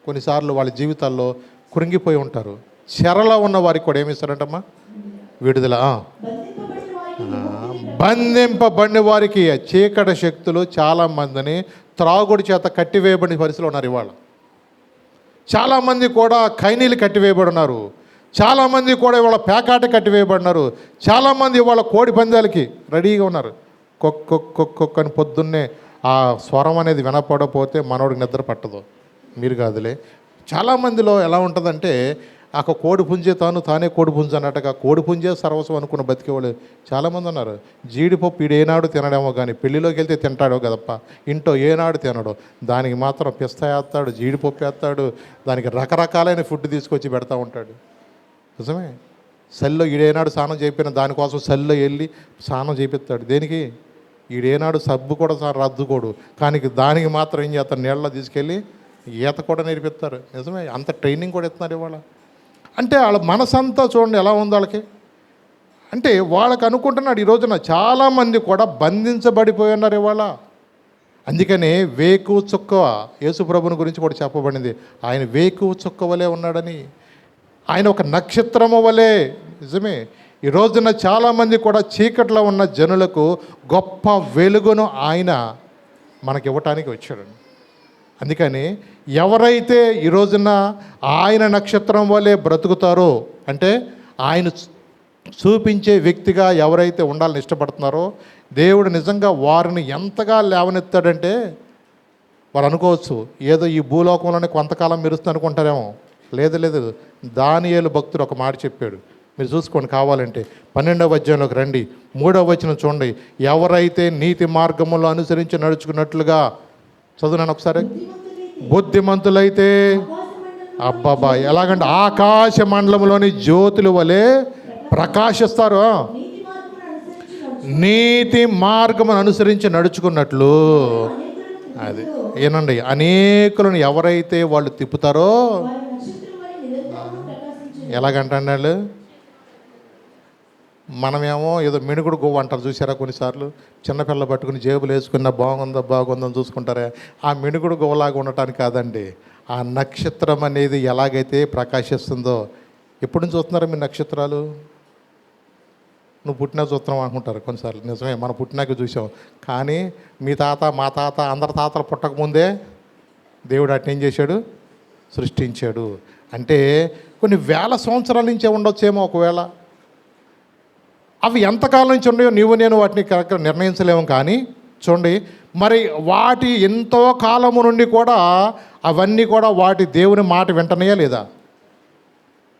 కొన్నిసార్లు వాళ్ళ జీవితాల్లో కృంగిపోయి ఉంటారు. చెరలో ఉన్న వారికి కూడా ఏమి ఇస్తారంటమ్మా? విడుదల. బంధింపబడిన వారికి చీకటి శక్తులు చాలామందిని త్రాగుడి చేత కట్టివేయబడిన పరిస్థితులు ఉన్నారు ఇవాళ. చాలామంది కూడా ఖైనీలు కట్టివేయబడి ఉన్నారు. చాలామంది కూడా ఇవాళ పేకాట కట్టివేయబడినారు. చాలామంది ఇవాళ కోడి పందాలకి రెడీగా ఉన్నారు. కొక్క అని పొద్దున్నే ఆ స్వరం అనేది వినపడపోతే మనోడికి నిద్ర పట్టదు. మీరు కాదులే. చాలామందిలో ఎలా ఉంటుందంటే ఆ కోడి పుంజే తానే కోడి పుంజు అన్నట్టుగా కోడి పుంజే సర్వస్వం అనుకున్న బతికేవాళ్ళు చాలామంది ఉన్నారు. జీడిపప్పు ఏనాడు తినడేమో కానీ పెళ్ళిలోకి వెళ్తే తింటాడో కదప్ప, ఇంట్లో ఏనాడు తినడు. దానికి మాత్రం పిస్తా వేస్తాడు, జీడిపప్పు వేస్తాడు, దానికి రకరకాలైన ఫుడ్ తీసుకొచ్చి పెడతా ఉంటాడు. నిజమే. సల్లో ఈడేనాడు స్నానం చేయిపోయిన దానికోసం సల్లో వెళ్ళి స్నానం చేపిస్తాడు. దేనికి? ఈడేనాడు సబ్బు కూడా రద్దుకోడు, కానీ దానికి మాత్రం ఏం చేస్తారు? నీళ్ళలో తీసుకెళ్ళి ఈత కూడా నేర్పిస్తారు. నిజమే. అంత ట్రైనింగ్ కూడా ఇస్తున్నారు ఇవాళ. అంటే వాళ్ళ మనసంతా చూడండి ఎలా ఉంది వాళ్ళకి. అంటే వాళ్ళకి అనుకుంటున్నాడు ఈ రోజున చాలామంది కూడా బంధించబడిపోయి ఉన్నారు ఇవాళ. అందుకనే వేకువ చుక్క, యేసుప్రభుని గురించి కూడా చెప్పబడింది, ఆయన వేకువ చుక్క వలె ఉన్నాడని. ఆయన ఒక నక్షత్రము వలె. నిజమే. ఈ రోజున చాలామంది కూడా చీకట్లో ఉన్న జనులకు గొప్ప వెలుగును ఆయన మనకి ఇవ్వటానికి వచ్చాడండి. అందుకని ఎవరైతే ఈ రోజున ఆయన నక్షత్రం వలె బ్రతుకుతారో, అంటే ఆయన చూపించే వ్యక్తిగా ఎవరైతే ఉండాలని ఇష్టపడుతున్నారో, దేవుడు నిజంగా వారిని ఎంతగా లేవనెత్తాడంటే వారు అనుకోవచ్చు ఏదో ఈ భూలోకంలోనే కొంతకాలం మెరుస్తుంది అనుకుంటారేమో. లేదు. దానియేలు భక్తుడు ఒక మాట చెప్పాడు, మీరు చూసుకోండి కావాలంటే. 12వ అధ్యాయంలోకి రండి, 3వ వచనం చూడండి. ఎవరైతే నీతి మార్గంలో అనుసరించి నడుచుకున్నట్లుగా, చదువునాను ఒకసారి. బుద్ధిమంతులైతే అబ్బాబా ఎలాగంటే ఆకాశ మండలంలోని జ్యోతుల వలె ప్రకాశిస్తారు. నీతి మార్గమును అనుసరించి నడుచుకున్నట్లు. అది ఏనండి, అనేకులను ఎవరైతే వాళ్ళు తిప్పుతారో, ఎలాగంటాడు? మనమేమో ఏదో మినుగుడు గోవు అంటారు చూసారా కొన్నిసార్లు. చిన్నపిల్ల పట్టుకుని జేబులు వేసుకున్న బాగుందని చూసుకుంటారే. ఆ మినుగుడు గోవులాగా ఉండటానికి కాదండి, ఆ నక్షత్రం అనేది ఎలాగైతే ప్రకాశిస్తుందో. ఎప్పుడు నుంచి చూస్తున్నారా మీ నక్షత్రాలు? నువ్వు పుట్టినా చూస్తున్నావు అనుకుంటారు కొన్నిసార్లు. నిజమే, మనం పుట్టినాక చూసాం. కానీ మీ తాత, మా తాత, అందరి తాతలు పుట్టకముందే దేవుడు అట్లా ఏం చేశాడు? సృష్టించాడు. అంటే కొన్ని వేల సంవత్సరాల నుంచే ఉండొచ్చేమో ఒకవేళ. అవి ఎంతకాలం నుంచి ఉన్నాయో నీవు నేను వాటిని కరెక్ట్గా నిర్ణయించలేము. కానీ చూడండి, మరి వాటి ఎంతో కాలము నుండి కూడా అవన్నీ కూడా వాటి దేవుని మాట వింటనయా లేదా?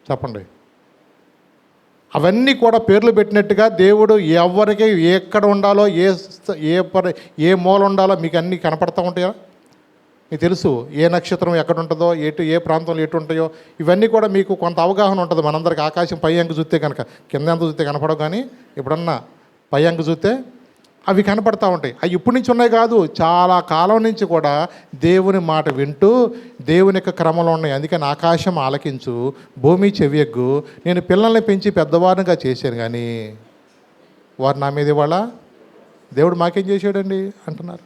చెప్పండి. అవన్నీ కూడా పేర్లు పెట్టినట్టుగా దేవుడు ఎవరికి ఎక్కడ ఉండాలో, ఏ మూల ఉండాలో మీకు అన్నీ కనపడతా ఉంటాయా? మీకు తెలుసు ఏ నక్షత్రం ఎక్కడ ఉంటుందో, ఏ ప్రాంతంలో ఎటు ఉంటాయో. ఇవన్నీ కూడా మీకు కొంత అవగాహన ఉంటుంది. మనందరికీ ఆకాశం పై అంక చూస్తే కనుక కింద అంత చూస్తే కనపడవు, కానీ ఎప్పుడన్నా పై అంక చూస్తే అవి కనపడతా ఉంటాయి. అవి ఇప్పటి నుంచి ఉన్నాయి కాదు, చాలా కాలం నుంచి కూడా దేవుని మాట వింటూ దేవుని యొక్క క్రమంలో ఉన్నాయి. అందుకని ఆకాశం ఆలకించు, భూమి చెవియగ్గు, నేను పిల్లల్ని పెంచి పెద్దవారిగా చేశాను, కానీ వారు నా మీద ఇవాళ దేవుడు మాకేం చేశాడండి అంటున్నారు.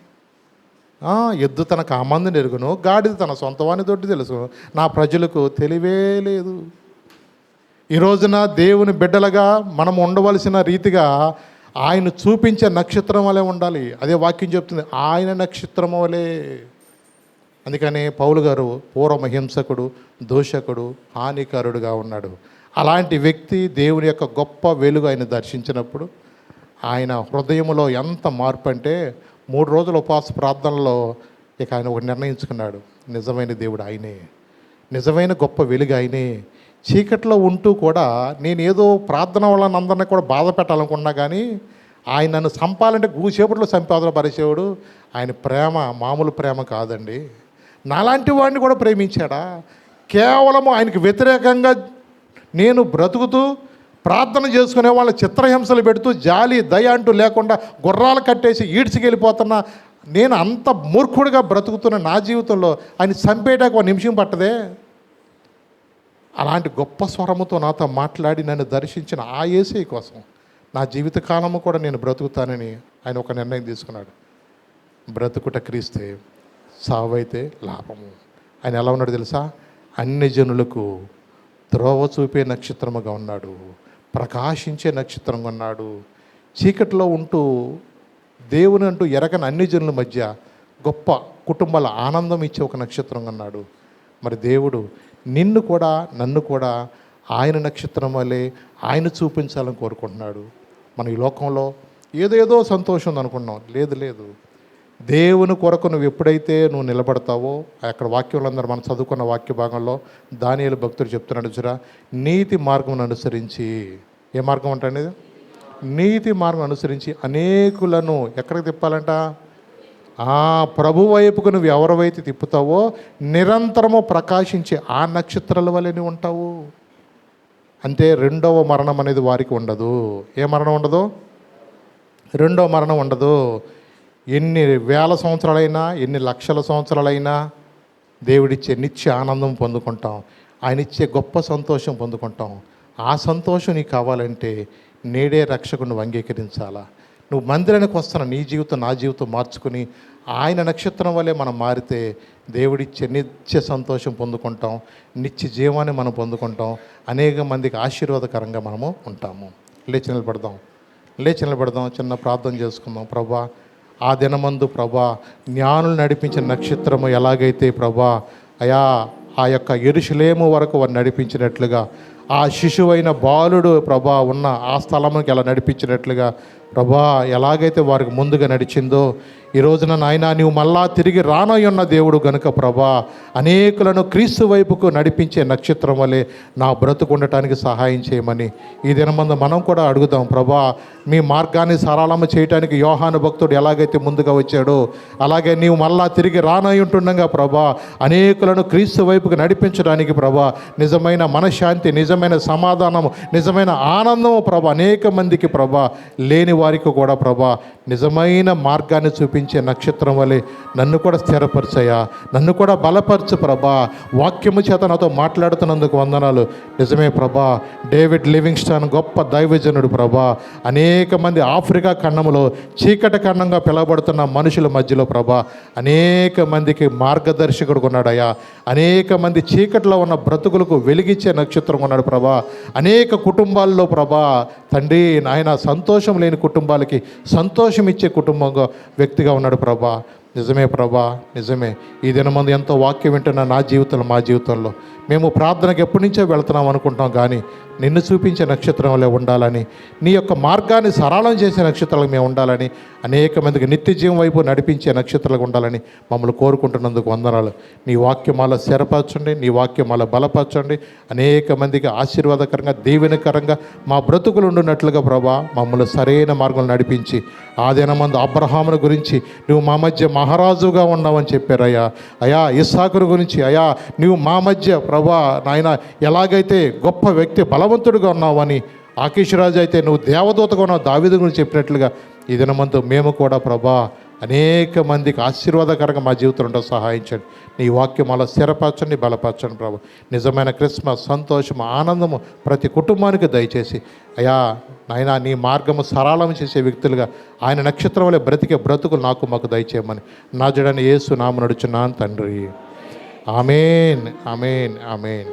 ఎద్దు తన కామందుని ఎరుగును, గాడిద తన సొంతవాని తోటి తెలుసు, నా ప్రజలకు తెలివే లేదు. ఈ రోజున దేవుని బిడ్డలుగా మనం ఉండవలసిన రీతిగా ఆయన చూపించే నక్షత్రం వలె ఉండాలి. అదే వాక్యం చెప్తుంది, ఆయన నక్షత్రం వలె. అందుకని పౌలు గారు పూర్వ హింసకుడు, దూషకుడు, హానికారుడుగా ఉన్నాడు. అలాంటి వ్యక్తి దేవుని యొక్క గొప్ప వెలుగు ఆయన దర్శించినప్పుడు ఆయన హృదయంలో ఎంత మార్పు అంటే 3 రోజుల ఉపవాస ప్రార్థనలో ఇక ఆయన ఒక నిర్ణయించుకున్నాడు, నిజమైన దేవుడు ఆయనే, నిజమైన గొప్ప వెలుగు ఆయనే. చీకట్లో ఉంటూ కూడా నేను ఏదో ప్రార్థన వల్ల అందరినీ కూడా బాధ పెట్టాలనుకున్నా కానీ ఆయన నన్ను చంపాలంటే గూసేపట్లో చంపేదలు పరిచేవాడు. ఆయన ప్రేమ మామూలు ప్రేమ కాదండి. నాలాంటి వాడిని కూడా ప్రేమించాడా? కేవలము ఆయనకు వ్యతిరేకంగా నేను బ్రతుకుతూ ప్రార్థన చేసుకునే వాళ్ళ చిత్రహింసలు పెడుతూ జాలి దయ అంటూ లేకుండా గుర్రాలు కట్టేసి ఈడ్చికెళ్ళిపోతున్నా నేను అంత మూర్ఖుడిగా బ్రతుకుతున్న నా జీవితంలో ఆయన చంపేయడానికి ఒక నిమిషం పట్టదే. అలాంటి గొప్ప స్వరముతో నాతో మాట్లాడి నన్ను దర్శించిన ఆ యేసయ్య కోసం నా జీవితకాలము కూడా నేను బ్రతుకుతానని ఆయన ఒక నిర్ణయం తీసుకున్నాడు. బ్రతుకుట క్రీస్తే, సావైతే లాభము. ఆయన ఎలా ఉన్నాడు తెలుసా? అన్ని జనులకు త్రోవ చూపే నక్షత్రముగా ఉన్నాడు, ప్రకాశించే నక్షత్రంగా ఉన్నాడు. చీకట్లో ఉంటూ దేవుని అంటూ ఎరగని అన్ని జనుల మధ్య గొప్ప కుటుంబాల ఆనందం ఇచ్చే ఒక నక్షత్రంగా ఉన్నాడు. మరి దేవుడు నిన్ను కూడా నన్ను కూడా ఆయన నక్షత్రం వల్లే ఆయన చూపించాలని కోరుకుంటున్నాడు. మన ఈ లోకంలో ఏదేదో సంతోషం ఉందనుకున్నాం. లేదు, దేవుని కొరకు నువ్వు ఎప్పుడైతే నువ్వు నిలబడతావో, అక్కడ వాక్యంలో అందరూ మనం చదువుకున్న వాక్య భాగంలో దానియేలు భక్తుడు చెప్తున్నాడు చూరా, నీతి మార్గం అనుసరించి. ఏ మార్గం అంటే? నీతి మార్గం అనుసరించి అనేకులను ఎక్కడికి తిప్పాలంట? ప్రభు వైపుకు నువ్వు ఎవరివైతే తిప్పుతావో నిరంతరము ప్రకాశించే ఆ నక్షత్రాల వల్లే నువ్వు ఉంటావు. అంటే రెండవ మరణం అనేది వారికి ఉండదు. ఏ మరణం ఉండదు? రెండవ మరణం ఉండదు. ఎన్ని వేల సంవత్సరాలైనా, ఎన్ని లక్షల సంవత్సరాలైనా దేవుడిచ్చే నిత్య ఆనందం పొందుకుంటాం. ఆయన ఇచ్చే గొప్ప సంతోషం పొందుకుంటాం. ఆ సంతోషం నీకు కావాలంటే నేడే రక్షకుని నువ్వు అంగీకరించాలా. నువ్వు మందిరానికి వస్తున్న నీ జీవితం నా జీవితం మార్చుకుని ఆయన నక్షత్రం వల్లే మనం మారితే దేవుడిచ్చే నిత్య సంతోషం పొందుకుంటాం, నిత్య జీవాన్ని మనం పొందుకుంటాం, అనేక మందికి ఆశీర్వాదకరంగా మనము ఉంటాము. లేచి నిలబడదాం, చిన్న ప్రార్థన చేసుకుందాం. ప్రభా, ఆ దినమందు ప్రభా జ్ఞానులు నడిపించిన నక్షత్రము ఎలాగైతే ప్రభా అయా ఆ యొక్క యెరూషలేము వరకు వారు నడిపించినట్లుగా, ఆ శిశువైన బాలుడు ప్రభా ఉన్న ఆ స్థలముకి ఎలా నడిపించినట్లుగా ప్రభా ఎలాగైతే వారికి ముందుగా నడిచిందో, ఈ రోజున నాయనా నీవు మళ్ళా తిరిగి రానయ్యున్న దేవుడు గనుక ప్రభా అనేకులను క్రీస్తు వైపుకు నడిపించే నక్షత్రం వలె నా బ్రతుకు ఉండటానికి సహాయం చేయమని ఈ దినమందు మనం కూడా అడుగుదాం. ప్రభా మీ మార్గాన్ని సరళము చేయటానికి యోహాను భక్తుడు ఎలాగైతే ముందుగా వచ్చాడో అలాగే నీవు మళ్ళా తిరిగి రానయ్యుంటుండగా ప్రభా అనేకులను క్రీస్తు వైపుకు నడిపించడానికి ప్రభా నిజమైన మనశ్శాంతి, నిజమైన సమాధానము, నిజమైన ఆనందము ప్రభా అనేక మందికి ప్రభా లేని వారికి కూడా ప్రభా నిజమైన మార్గాన్ని చూపించే నక్షత్రం వలె నన్ను కూడా స్థిరపరచయ్యా, నన్ను కూడా బలపరచు ప్రభా. వాక్యము చేత నాతో మాట్లాడుతున్నందుకు వందనాలు. నిజమే ప్రభా, డేవిడ్ లివింగ్స్టన్ గొప్ప దైవజనుడు ప్రభా. అనేక మంది ఆఫ్రికా ఖండంలో చీకటి ఖండంగా పిలువబడుతున్న మనుషుల మధ్యలో ప్రభా అనేక మందికి మార్గదర్శకుడు ఉన్నాడయ్యా. అనేక మంది చీకటిలో ఉన్న బ్రతుకులకు వెలిగించే నక్షత్రం ఉన్నాడు ప్రభా. అనేక కుటుంబాల్లో ప్రభా తండ్రి నాయన సంతోషం లేని కుటుంబాలకి సంతోషం ఇచ్చే కుటుంబంగా వ్యక్తిగా ఉన్నాడు ప్రభా. నిజమే ప్రభా, నిజమే. ఈ దినమందు ఎంతో వాక్యం వింటున్న నా జీవితంలో, మా జీవితంలో మేము ప్రార్థనకు ఎప్పటి నుంచో వెళుతున్నాం అనుకుంటాం, కానీ నిన్ను చూపించే నక్షత్రం వల్లే ఉండాలని, నీ యొక్క మార్గాన్ని సరళం చేసే నక్షత్రాలకు మేము ఉండాలని, అనేక మందికి నిత్య జీవం వైపు నడిపించే నక్షత్రాలకు ఉండాలని మమ్మల్ని కోరుకుంటున్నందుకు వందనాలు. నీ వాక్యం అలా స్థిరపరచండి, నీ వాక్యం అలా బలపరచండి. అనేక మందికి ఆశీర్వాదకరంగా దీవెనకరంగా మా బ్రతుకులు ఉండున్నట్లుగా ప్రభా మమ్మల్ని సరైన మార్గంలో నడిపించి, ఆ దినమందు అబ్రహామును గురించి నువ్వు మా మధ్య మహారాజుగా ఉన్నావని చెప్పారయ్యా. అయా ఇస్సాకును గురించి అయా నువ్వు మా మధ్య ప్రభా నాయన ఎలాగైతే గొప్ప వ్యక్తి బలవంతుడిగా ఉన్నావని, ఆకీషరాజు అయితే నువ్వు దేవదూతగా ఉన్నావు దావీదు గురించి చెప్పినట్లుగా ఈ దినమందు మేము కూడా ప్రభా అనేక మందికి ఆశీర్వాదకరంగా మా జీవితంలో ఉండవు సహాయించండి. నీ వాక్యం అలా స్థిరపరచండి, బలపరచండి ప్రభు. నిజమైన క్రిస్మస్ సంతోషం, ఆనందము ప్రతి కుటుంబానికి దయచేసి అయా నాయనా నీ మార్గము సరళం చేసే వ్యక్తులుగా ఆయన నక్షత్రం వలె బ్రతికే బ్రతుకులు నాకు మాకు దయచేయమని నా జడని యేసు నామమున నడుచున్నాను తండ్రి. ఆమేన్, ఆమేన్, ఆమేన్.